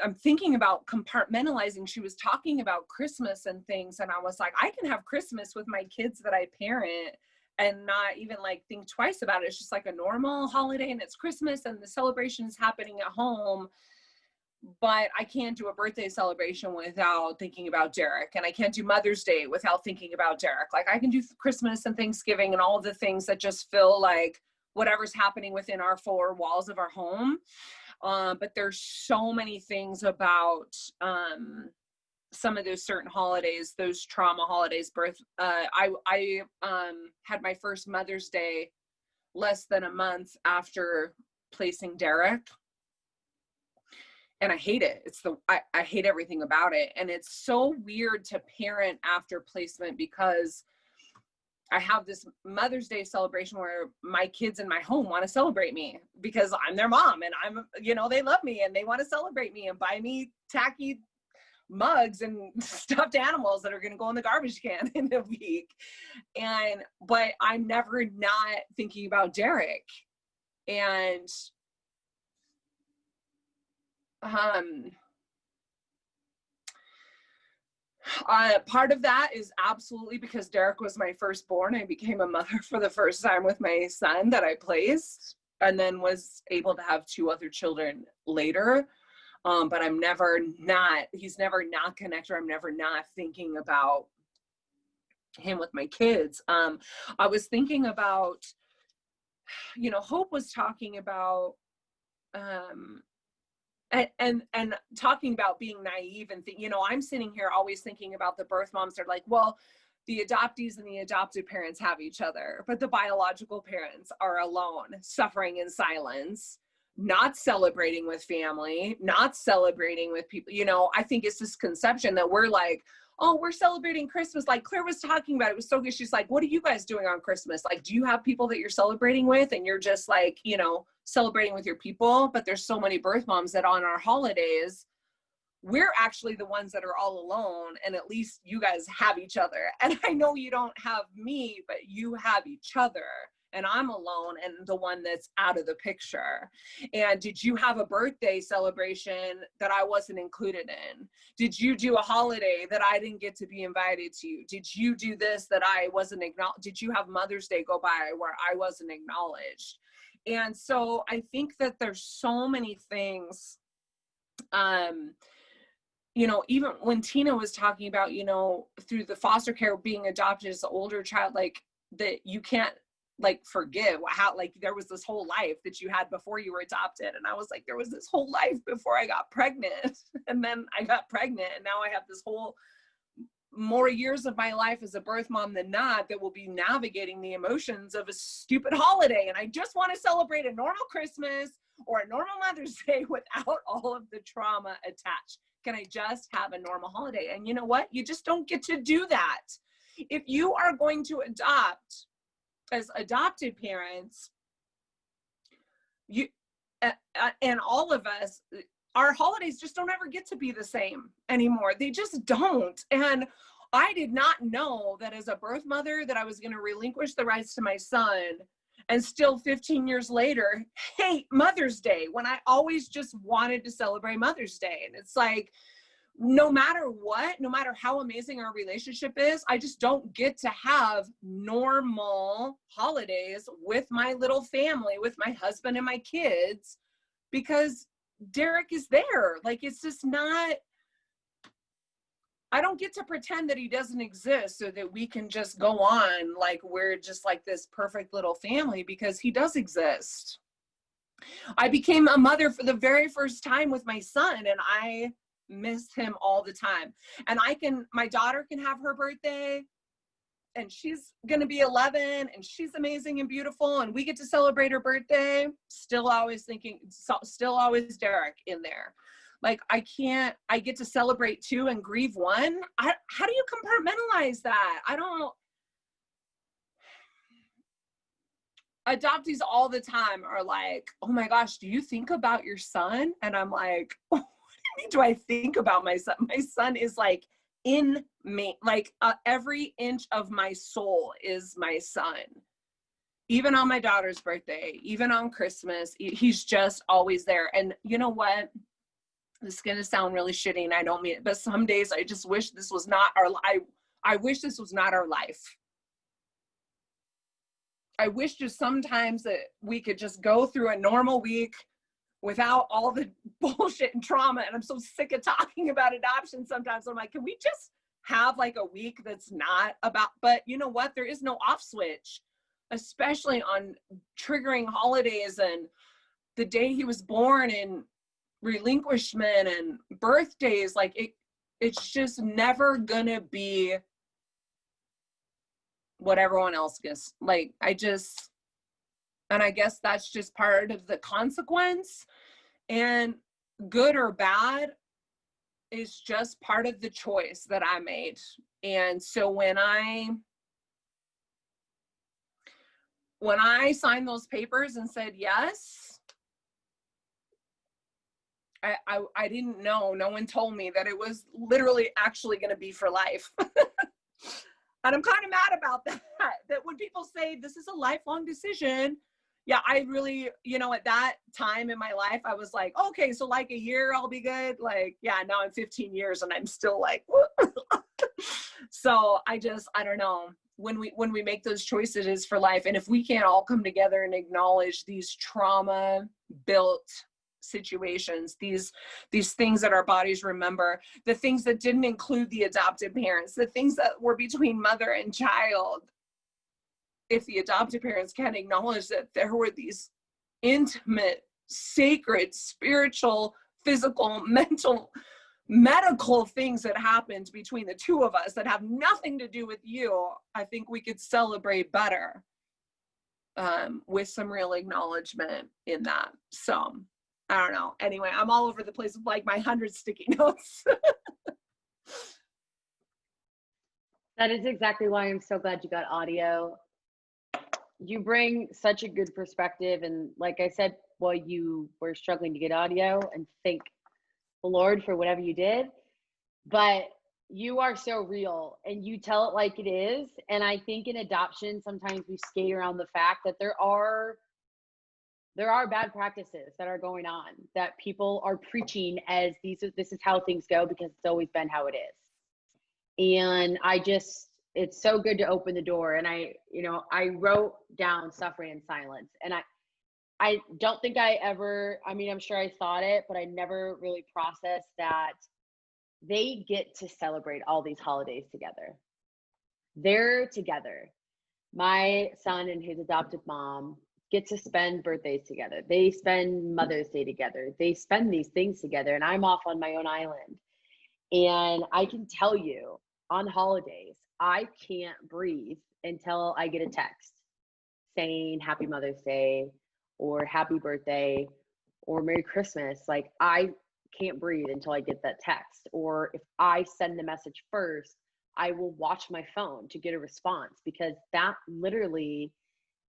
I'm thinking about compartmentalizing. She was talking about Christmas and things. And I was like, I can have Christmas with my kids that I parent and not even like think twice about it. It's just like a normal holiday, and it's Christmas and the celebration is happening at home. But I can't do a birthday celebration without thinking about Derek. And I can't do Mother's Day without thinking about Derek. Like, I can do Christmas and Thanksgiving and all of the things that just feel like whatever's happening within our 4 walls of our home. But there's so many things about some of those certain holidays, those trauma holidays, I had my first Mother's Day less than a month after placing Derek. And I hate it. I hate everything about it. And it's so weird to parent after placement, because I have this Mother's Day celebration where my kids in my home want to celebrate me because I'm their mom, and they love me and they want to celebrate me and buy me tacky mugs and stuffed animals that are going to go in the garbage can in a week. But I'm never not thinking about Derek. And part of that is absolutely because Derek was my firstborn. I became a mother for the first time with my son that I placed, and then was able to have 2 other children later. But he's never not connected. I'm never not thinking about him with my kids. I was thinking about, Hope was talking about, and talking about being naive and I'm sitting here always thinking about the birth moms. They're like, well, the adoptees and the adopted parents have each other, but the biological parents are alone, suffering in silence, not celebrating with family, not celebrating with people. You know, I think it's this conception that we're like, oh, we're celebrating Christmas. Like Claire was talking about, it was so good. She's like, what are you guys doing on Christmas? Like, do you have people that you're celebrating with and you're just like, you know, celebrating with your people? But there's so many birth moms that on our holidays, we're actually the ones that are all alone, and at least you guys have each other. And I know you don't have me, but you have each other, and I'm alone and the one that's out of the picture. And did you have a birthday celebration that I wasn't included in? Did you do a holiday that I didn't get to be invited to? Did you do this that I wasn't acknowledged? Did you have Mother's Day go by where I wasn't acknowledged? And so I think that there's so many things, you know, even when Tina was talking about, you know, through the foster care, being adopted as an older child, like that you can't like forgive how, like there was this whole life that you had before you were adopted. And I was like, there was this whole life before I got pregnant, and then I got pregnant, and now I have this whole more years of my life as a birth mom than not that will be navigating the emotions of a stupid holiday. And I just want to celebrate a normal Christmas or a normal Mother's Day without all of the trauma attached. Can I just have a normal holiday? And you know what? You just don't get to do that. If you are going to adopt as adopted parents, you and all of us, our holidays just don't ever get to be the same anymore. They just don't. And I did not know that as a birth mother that I was going to relinquish the rights to my son and still 15 years later hate Mother's Day when I always just wanted to celebrate Mother's Day. And it's like, no matter what, no matter how amazing our relationship is, I just don't get to have normal holidays with my little family, with my husband and my kids, because Derek is there. Like, it's just not, I don't get to pretend that he doesn't exist so that we can just go on like we're just like this perfect little family, because he does exist. I became a mother for the very first time with my son, and I miss him all the time. And my daughter can have her birthday, and she's going to be 11, and she's amazing and beautiful, and we get to celebrate her birthday. Still always Derek in there. Like, I get to celebrate two and grieve one. How do you compartmentalize that? I don't. Adoptees all the time are like, oh my gosh, do you think about your son? And I'm like, what do you mean do I think about my son? My son is like in me, like every inch of my soul is my son. Even on my daughter's birthday, even on Christmas, he's just always there. And you know what? This is going to sound really shitty, and I don't mean it, but some days I just wish this was not our life. I wish this was not our life. I wish just sometimes that we could just go through a normal week without all the bullshit and trauma. And I'm so sick of talking about adoption sometimes. I'm like, can we just have like a week that's not about, but you know what? There is no off switch, especially on triggering holidays and the day he was born and relinquishment and birthdays. Like it's just never gonna be what everyone else gets. Like, and I guess that's just part of the consequence, and good or bad is just part of the choice that I made. And so when I signed those papers and said yes, I didn't know, no one told me that it was literally actually going to be for life. And I'm kind of mad about that when people say this is a lifelong decision. Yeah, I really, at that time in my life, I was like, okay, so like a year, I'll be good. Like, yeah, now I'm 15 years and I'm still like, so I don't know. When we make those choices, it is for life. And if we can't all come together and acknowledge these trauma-built situations, these things that our bodies remember, the things that didn't include the adopted parents, the things that were between mother and child, if the adopted parents can't acknowledge that there were these intimate, sacred, spiritual, physical, mental, medical things that happened between the two of us that have nothing to do with you, I think we could celebrate better. with some real acknowledgement in that. So I don't know. Anyway, I'm all over the place with like my 100 sticky notes. That is exactly why I'm so glad you got audio. You bring such a good perspective. And like I said, while you were struggling to get audio, and thank the Lord for whatever you did, but you are so real and you tell it like it is. And I think in adoption, sometimes we skate around the fact that there are bad practices that are going on, that people are preaching as this is how things go because it's always been how it is. And it's so good to open the door. And I wrote down suffering in silence. And I don't think I'm sure I thought it, but I never really processed that they get to celebrate all these holidays together. They're together. My son and his adoptive mom get to spend birthdays together. They spend Mother's Day together. They spend these things together, and I'm off on my own island. And I can tell you, on holidays, I can't breathe until I get a text saying Happy Mother's Day or Happy Birthday or Merry Christmas. Like, I can't breathe until I get that text. Or if I send the message first, I will watch my phone to get a response, because that literally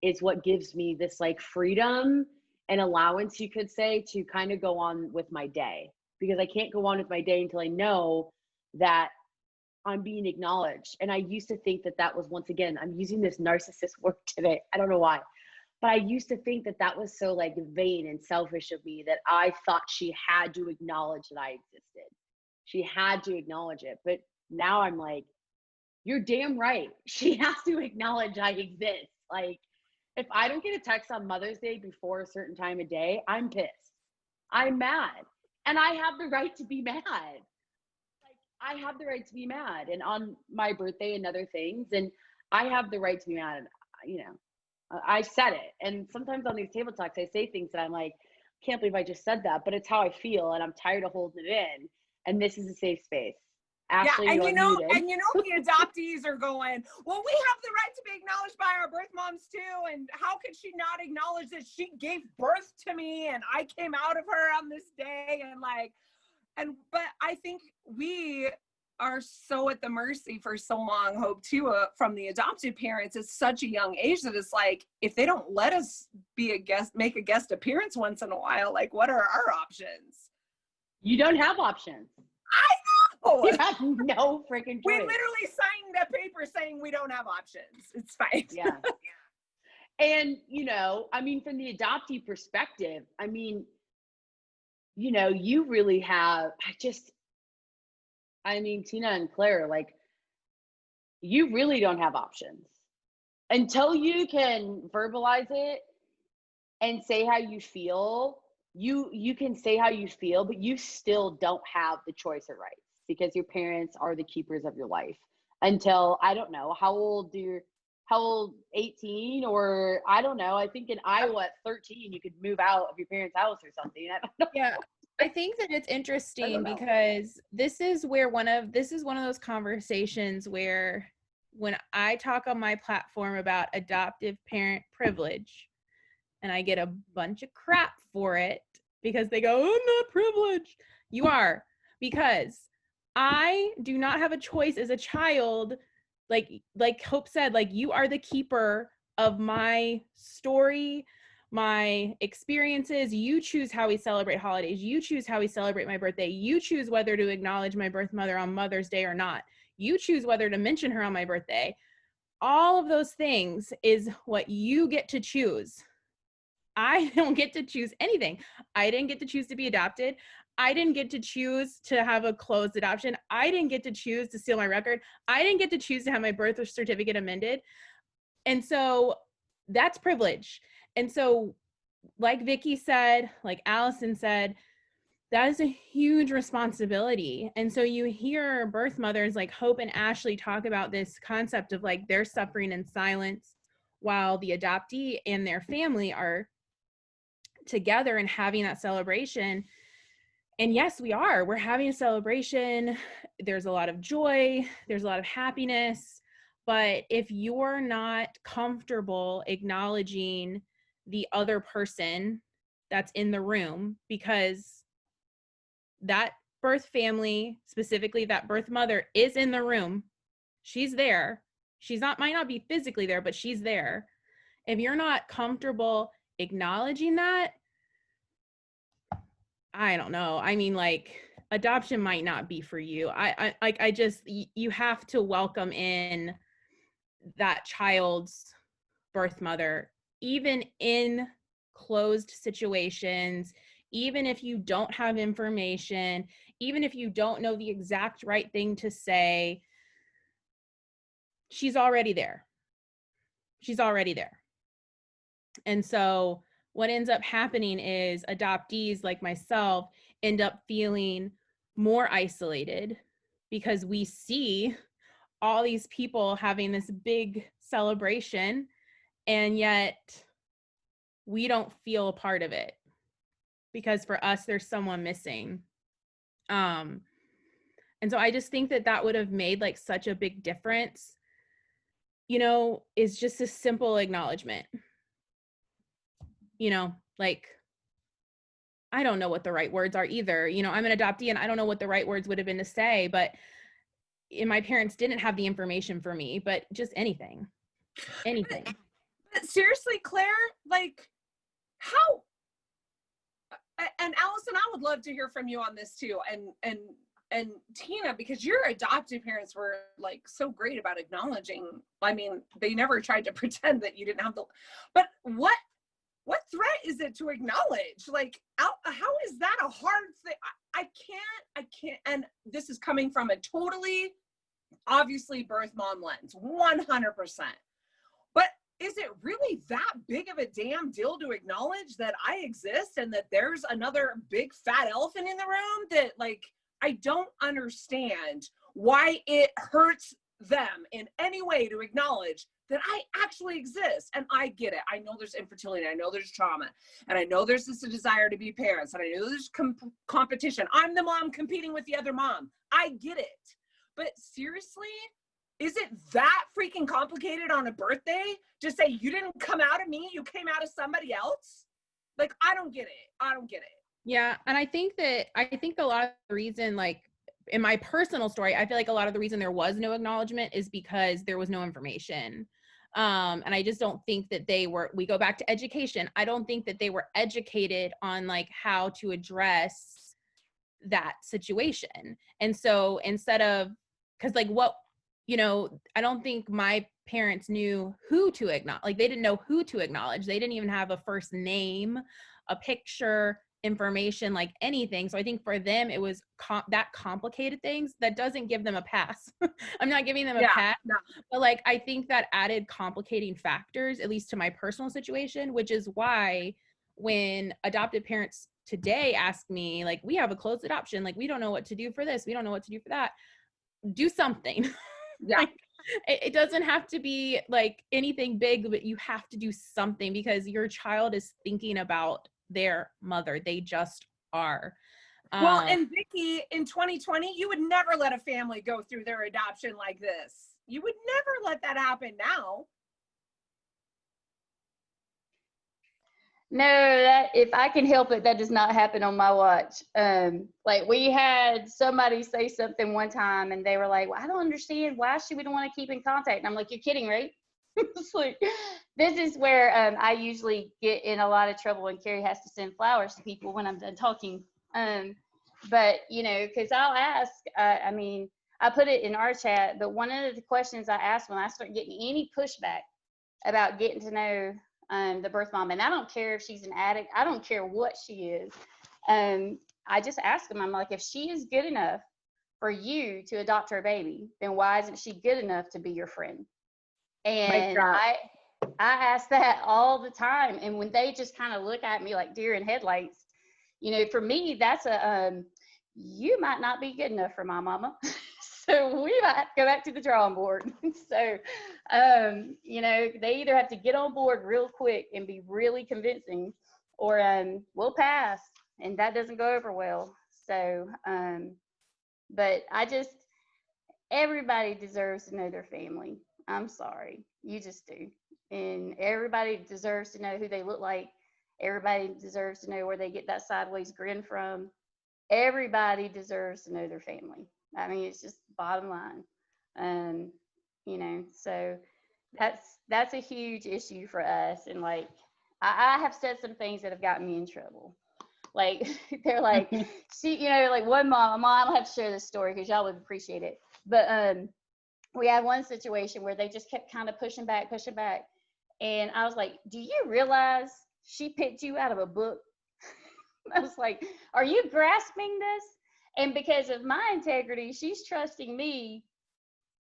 is what gives me this like freedom and allowance, you could say, to kind of go on with my day, because I can't go on with my day until I know that I'm being acknowledged. And I used to think that was, once again, I'm using this narcissist word today. I don't know why, but I used to think that was so like vain and selfish of me, that I thought she had to acknowledge that I existed. She had to acknowledge it. But now I'm like, you're damn right. She has to acknowledge I exist. Like, if I don't get a text on Mother's Day before a certain time of day, I'm pissed. I'm mad. And I have the right to be mad. Like, I have the right to be mad. And on my birthday and other things, and I have the right to be mad. And, I said it. And sometimes on these table talks, I say things that I'm like, can't believe I just said that, but it's how I feel. And I'm tired of holding it in. And this is a safe space. Ashley, yeah, and muted. The adoptees are going, well, we have the right to be acknowledged by our birth moms too, and how could she not acknowledge that she gave birth to me and I came out of her on this day? But I think we are so at the mercy for so long, Hope, too, from the adopted parents at such a young age, that it's like, if they don't let us be a guest, make a guest appearance once in a while, like, what are our options? You don't have options. I know. You have no freaking choice. We literally signed a paper saying we don't have options. It's fine. Yeah. And, from the adoptee perspective, you really have, Tina and Claire, like, you really don't have options until you can verbalize it and say how you feel. You can say how you feel, but you still don't have the choice or rights, because your parents are the keepers of your life until, I don't know, how old, 18, or I don't know. I think in Iowa at 13, you could move out of your parents' house or something. I don't know. Yeah. I think that it's interesting because this is one of those conversations where, when I talk on my platform about adoptive parent privilege, and I get a bunch of crap for it because they go, I'm not privileged. You are, because I do not have a choice as a child. Like Hope said, like, you are the keeper of my story, my experiences. You choose how we celebrate holidays. You choose how we celebrate my birthday. You choose whether to acknowledge my birth mother on Mother's Day or not. You choose whether to mention her on my birthday. All of those things is what you get to choose. I don't get to choose anything. I didn't get to choose to be adopted. I didn't get to choose to have a closed adoption. I didn't get to choose to steal my record. I didn't get to choose to have my birth certificate amended. And so that's privilege. And so, like Vicky said, like Allison said, that is a huge responsibility. And so you hear birth mothers like Hope and Ashley talk about this concept of like they're suffering in silence while the adoptee and their family are together and having that celebration. And yes, we're having a celebration. There's a lot of joy. There's a lot of happiness. But if you're not comfortable acknowledging the other person that's in the room, because that birth family, specifically that birth mother, is in the room, she's there. She's not, might not be physically there, but she's there. If you're not comfortable acknowledging that, I don't know. I mean, like, adoption might not be for you. I just, you have to welcome in that child's birth mother, even in closed situations, even if you don't have information, even if you don't know the exact right thing to say, she's already there. She's already there. And so what ends up happening is adoptees like myself end up feeling more isolated because we see all these people having this big celebration, and yet we don't feel a part of it because for us there's someone missing. And so I just think that that would have made like such a big difference, you know, is just a simple acknowledgement. You know, like, I don't know what the right words are either. You know, I'm an adoptee and I don't know what the right words would have been to say, but my parents didn't have the information for me, but just anything. But seriously, Claire, like, how, and Allison, I would love to hear from you on this too. And Tina, because your adoptive parents were like so great about acknowledging, I mean, they never tried to pretend that you didn't have the, but what threat is it to acknowledge? Like, how is that a hard thing? I can't, and this is coming from a totally, obviously, birth mom lens, 100%. But is it really that big of a damn deal to acknowledge that I exist and that there's another big fat elephant in the room that, like, I don't understand why it hurts them in any way to acknowledge that I actually exist. And I get it. I know there's infertility. I know there's trauma. And I know there's this desire to be parents. And I know there's competition. I'm the mom competing with the other mom. I get it. But seriously, is it that freaking complicated on a birthday to say you didn't come out of me, you came out of somebody else? Like, I don't get it. Yeah. And I think a lot of the reason, like, in my personal story, I feel like a lot of the reason there was no acknowledgement is because there was no information. And I just don't think that we go back to education. I don't think that they were educated on like how to address that situation. And so instead of, cause like what, you know, I don't think my parents knew who to acknowledge. Like they didn't know who to acknowledge. They didn't even have a first name, a picture, information, like anything. So I think for them, it was that complicated things that doesn't give them a pass. I'm not giving them a pass, but like, I think that added complicating factors, at least to my personal situation, which is why when adoptive parents today ask me, like, we have a closed adoption, like, we don't know what to do for this, we don't know what to do for that, do something. Yeah. Like, it doesn't have to be like anything big, but you have to do something because your child is thinking about their mother. They just are. Well, and Vicki, in 2020, you would never let a family go through their adoption like this. You would never let that happen now. No, that if I can help it, that does not happen on my watch. Like we had somebody say something one time and they were like, well, I don't understand why she wouldn't want to keep in contact. And I'm like, you're kidding, right? It's like, this is where I usually get in a lot of trouble when Carrie has to send flowers to people when I'm done talking. But, you know, because I'll ask, I mean, I put it in our chat, but one of the questions I ask when I start getting any pushback about getting to know the birth mom, and I don't care if she's an addict, I don't care what she is. I just ask them, I'm like, if she is good enough for you to adopt her baby, then why isn't she good enough to be your friend? And I ask that all the time. And when they just kind of look at me like deer in headlights, you know, for me, that's you might not be good enough for my mama. So we might go back to the drawing board. So, you know, they either have to get on board real quick and be really convincing, or we'll pass, and that doesn't go over well. So, but everybody deserves to know their family. I'm sorry. You just do. And everybody deserves to know who they look like. Everybody deserves to know where they get that sideways grin from. Everybody deserves to know their family. I mean, it's just bottom line. You know, so that's a huge issue for us. And like, I have said some things that have gotten me in trouble. Like, they're like, she, you know, like one mom, I don't have to share this story because y'all would appreciate it. But we had one situation where they just kept kind of pushing back. And I was like, do you realize she picked you out of a book? I was like, are you grasping this? And because of my integrity, she's trusting me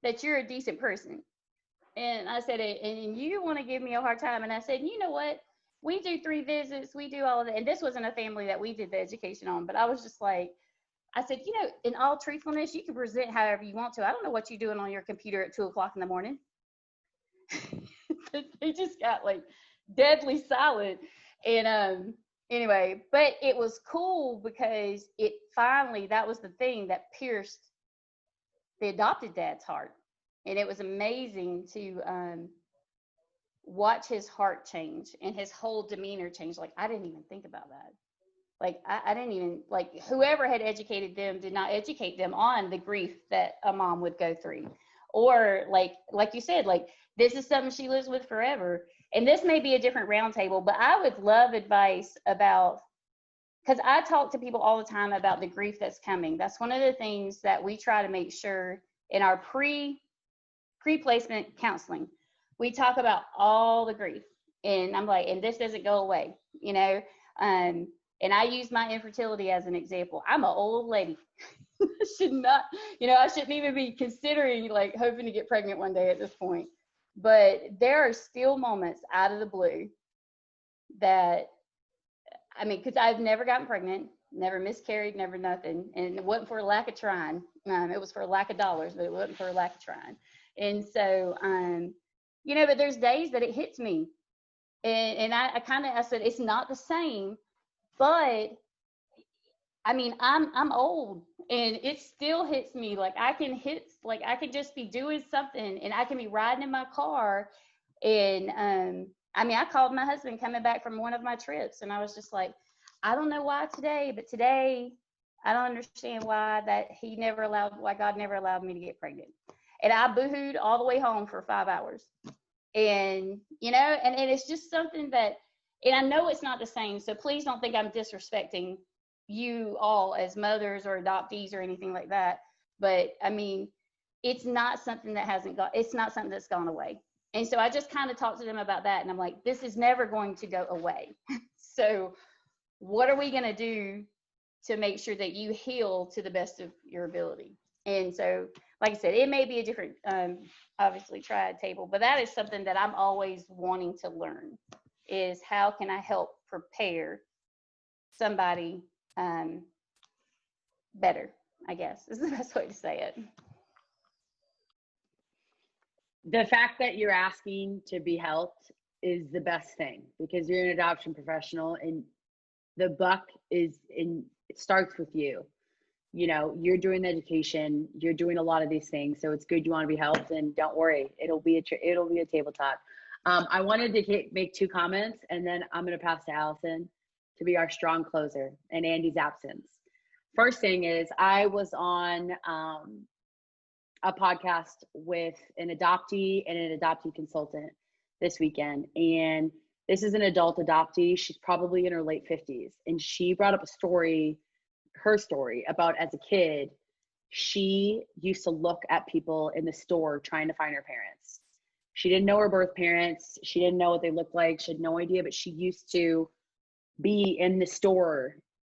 that you're a decent person. And I said, and you want to give me a hard time. And I said, you know what? We do 3 visits. We do all of that. And this wasn't a family that we did the education on, but I was just like, I said, you know, in all truthfulness, you can present however you want to. I don't know what you're doing on your computer at 2:00 in the morning. They just got like deadly silent. And anyway, but it was cool because it finally, that was the thing that pierced the adopted dad's heart. And it was amazing to watch his heart change and his whole demeanor change. Like, I didn't even think about that. Like, I didn't even, like, whoever had educated them did not educate them on the grief that a mom would go through. Or like you said, like, this is something she lives with forever. And this may be a different roundtable, but I would love advice about, because I talk to people all the time about the grief that's coming. That's one of the things that we try to make sure in our pre-placement counseling. We talk about all the grief. And I'm like, and this doesn't go away, you know? And I use my infertility as an example. I'm an old lady. Should not, you know, I shouldn't even be considering like hoping to get pregnant one day at this point. But there are still moments out of the blue that, I mean, because I've never gotten pregnant, never miscarried, never nothing. And it wasn't for a lack of trying. It was for a lack of dollars, but it wasn't for a lack of trying. And so, you know, but there's days that it hits me. And I said, it's not the same, but I mean, I'm old and it still hits me. Like I can just be doing something and I can be riding in my car. And I mean, I called my husband coming back from one of my trips and I was just like, I don't know why today, but today I don't understand why God never allowed me to get pregnant. And I boohooed all the way home for 5 hours. And, you know, and it's just something that, and I know it's not the same. So please don't think I'm disrespecting you all as mothers or adoptees or anything like that. But I mean, it's not something that's gone away. And so I just kind of talked to them about that. And I'm like, this is never going to go away. So what are we going to do to make sure that you heal to the best of your ability? And so, like I said, it may be a different, obviously, triad table, but that is something that I'm always wanting to learn is how can I help prepare somebody better, I guess, is the best way to say it. The fact that you're asking to be helped is the best thing because you're an adoption professional and the buck it starts with you. You know, you're doing the education, you're doing a lot of these things. So it's good you want to be helped and don't worry, it'll be a table talk. I wanted to make 2 comments and then I'm going to pass to Allison to be our strong closer in Andy's absence. First thing is I was on a podcast with an adoptee and an adoptee consultant this weekend. And this is an adult adoptee. She's probably in her late 50s. And she brought up her story about as a kid, she used to look at people in the store trying to find her parents. She didn't know her birth parents. She didn't know what they looked like. She had no idea, but she used to be in the store,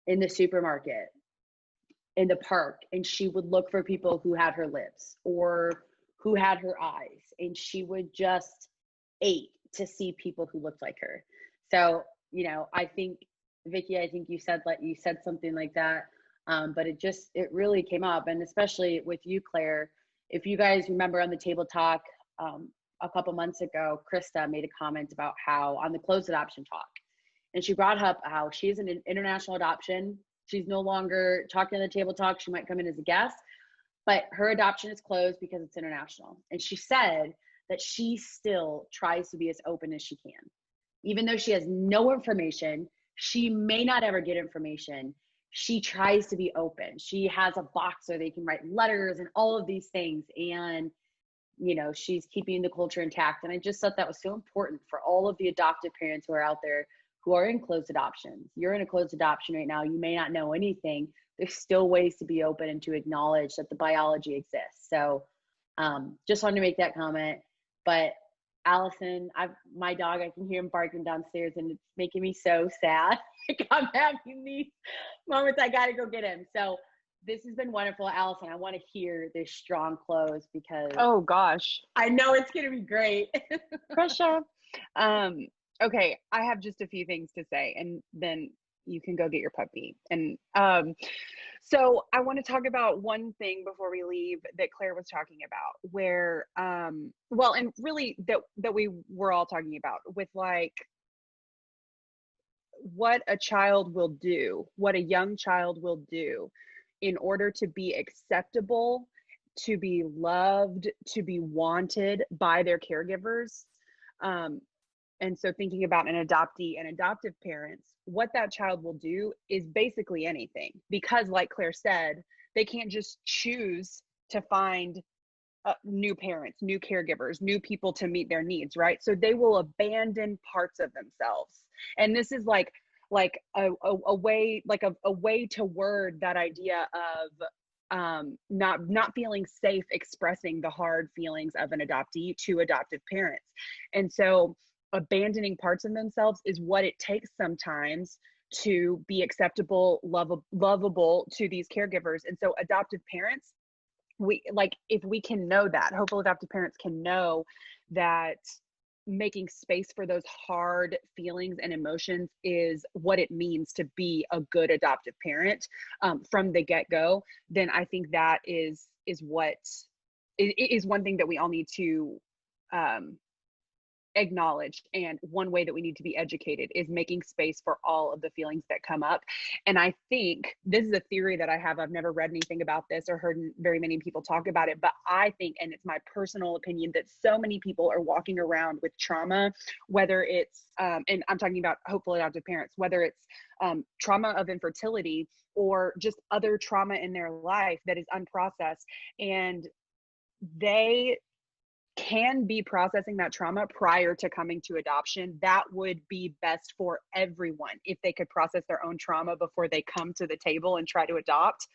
in the supermarket, in the park, and she would look for people who had her lips or who had her eyes. And she would just ache to see people who looked like her. So, you know, I think, Vicki, you said something like that. But it really came up, and especially with you, Claire, if you guys remember on the table talk a couple months ago, Krista made a comment about how on the closed adoption talk, and she brought up how she's an international adoption. She's no longer talking on the table talk. She might come in as a guest, but her adoption is closed because it's international. And she said that she still tries to be as open as she can. Even though she has no information, she may not ever get information. She tries to be open. She has a box where they can write letters and all of these things. And, you know, she's keeping the culture intact. And I just thought that was so important for all of the adoptive parents who are out there who are in closed adoptions. You're in a closed adoption right now. You may not know anything. There's still ways to be open and to acknowledge that the biology exists. So just wanted to make that comment. But Allison, my dog, I can hear him barking downstairs and it's making me so sad. Like, I'm having these moments, I gotta go get him. So this has been wonderful, Allison. I want to hear this strong close because Oh gosh, I know it's gonna be great. pressure. Okay, I have just a few things to say, and then you can go get your puppy. And so I want to talk about one thing before we leave that Claire was talking about, where well, and really that we were all talking about with like what a child will do, what a young child will do in order to be acceptable, to be loved, to be wanted by their caregivers. And so thinking about an adoptee and adoptive parents, what that child will do is basically anything, because like Claire said, they can't just choose to find new parents, new caregivers, new people to meet their needs, right? So they will abandon parts of themselves. And this is like a way, like a way to word that idea of not feeling safe expressing the hard feelings of an adoptee to adoptive parents. And so abandoning parts of themselves is what it takes sometimes to be acceptable, lovable to these caregivers. And so adoptive parents, we like, if we can know that, hopefully adoptive parents can know that making space for those hard feelings and emotions is what it means to be a good adoptive parent from the get-go, then I think that is what is one thing that we all need to acknowledge. And one way that we need to be educated is making space for all of the feelings that come up. And I think this is a theory that I have. I've never read anything about this or heard very many people talk about it, but I think, and it's my personal opinion, that so many people are walking around with trauma, whether it's, and I'm talking about hopefully adoptive parents, whether it's trauma of infertility or just other trauma in their life that is unprocessed, and they can be processing that trauma prior to coming to adoption. That would be best for everyone if they could process their own trauma before they come to the table and try to adopt.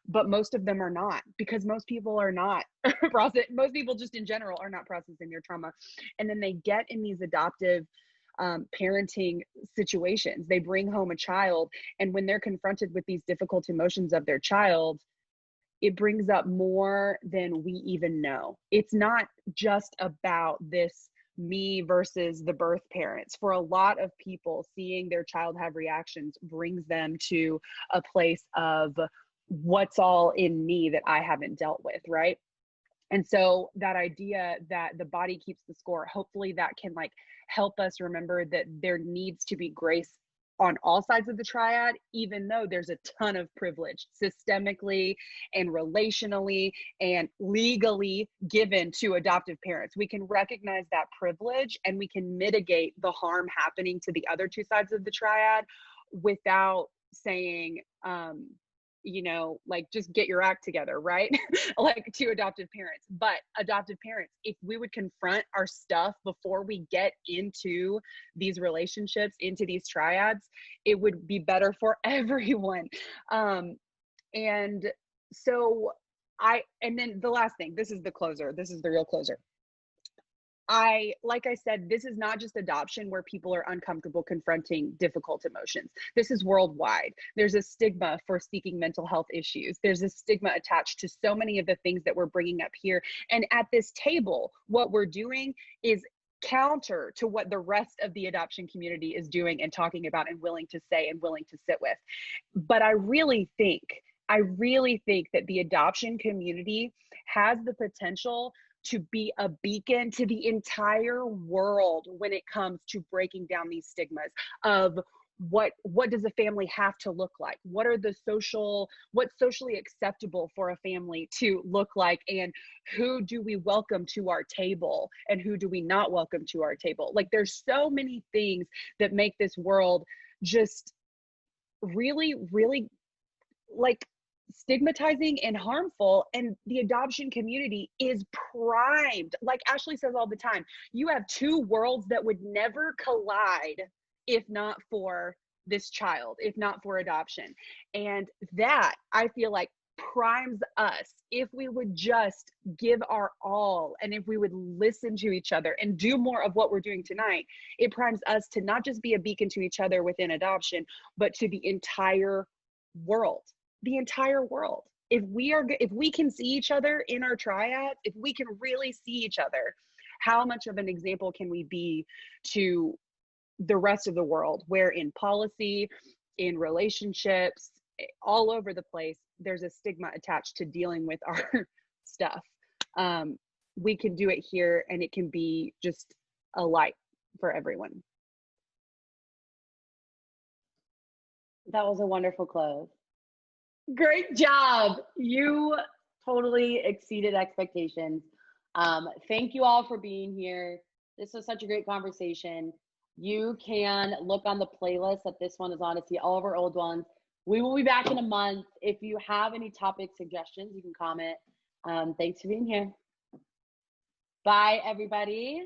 But most of them are not, because most people are not most people just in general are not processing their trauma. And then they get in these adoptive parenting situations. They bring home a child, and when they're confronted with these difficult emotions of their child, it brings up more than we even know. It's not just about this me versus the birth parents. For a lot of people, seeing their child have reactions brings them to a place of what's all in me that I haven't dealt with, right? And so that idea that the body keeps the score, hopefully that can like help us remember that there needs to be grace on all sides of the triad, even though there's a ton of privilege systemically and relationally and legally given to adoptive parents. We can recognize that privilege and we can mitigate the harm happening to the other two sides of the triad without saying, you know, like, just get your act together, right? Like, to adoptive parents. But adoptive parents, if we would confront our stuff before we get into these relationships, into these triads, it would be better for everyone. And so and then the last thing, this is the closer, this is the real closer. Like I said, this is not just adoption where people are uncomfortable confronting difficult emotions. This is worldwide. There's a stigma for seeking mental health issues. There's a stigma attached to so many of the things that we're bringing up here. And at this table, what we're doing is counter to what the rest of the adoption community is doing and talking about and willing to say and willing to sit with. But I really think that the adoption community has the potential to be a beacon to the entire world when it comes to breaking down these stigmas of what does a family have to look like? What's socially acceptable for a family to look like? And who do we welcome to our table and who do we not welcome to our table? Like, there's so many things that make this world just really, really like stigmatizing and harmful. And the adoption community is primed. Like Ashley says all the time, you have two worlds that would never collide if not for this child, if not for adoption. And that, I feel like, primes us. If we would just give our all, and if we would listen to each other and do more of what we're doing tonight, it primes us to not just be a beacon to each other within adoption, but to the entire world. The entire world. If we can see each other in our triad, if we can really see each other, how much of an example can we be to the rest of the world, where in policy, in relationships, all over the place, there's a stigma attached to dealing with our stuff. We can do it here, and it can be just a light for everyone. That was a wonderful close. Great job. You totally exceeded expectations. Thank you all for being here. This was such a great conversation. You can look on the playlist that this one is on to see all of our old ones. We will be back in a month. If you have any topic suggestions, you can comment. Thanks for being here. Bye, everybody.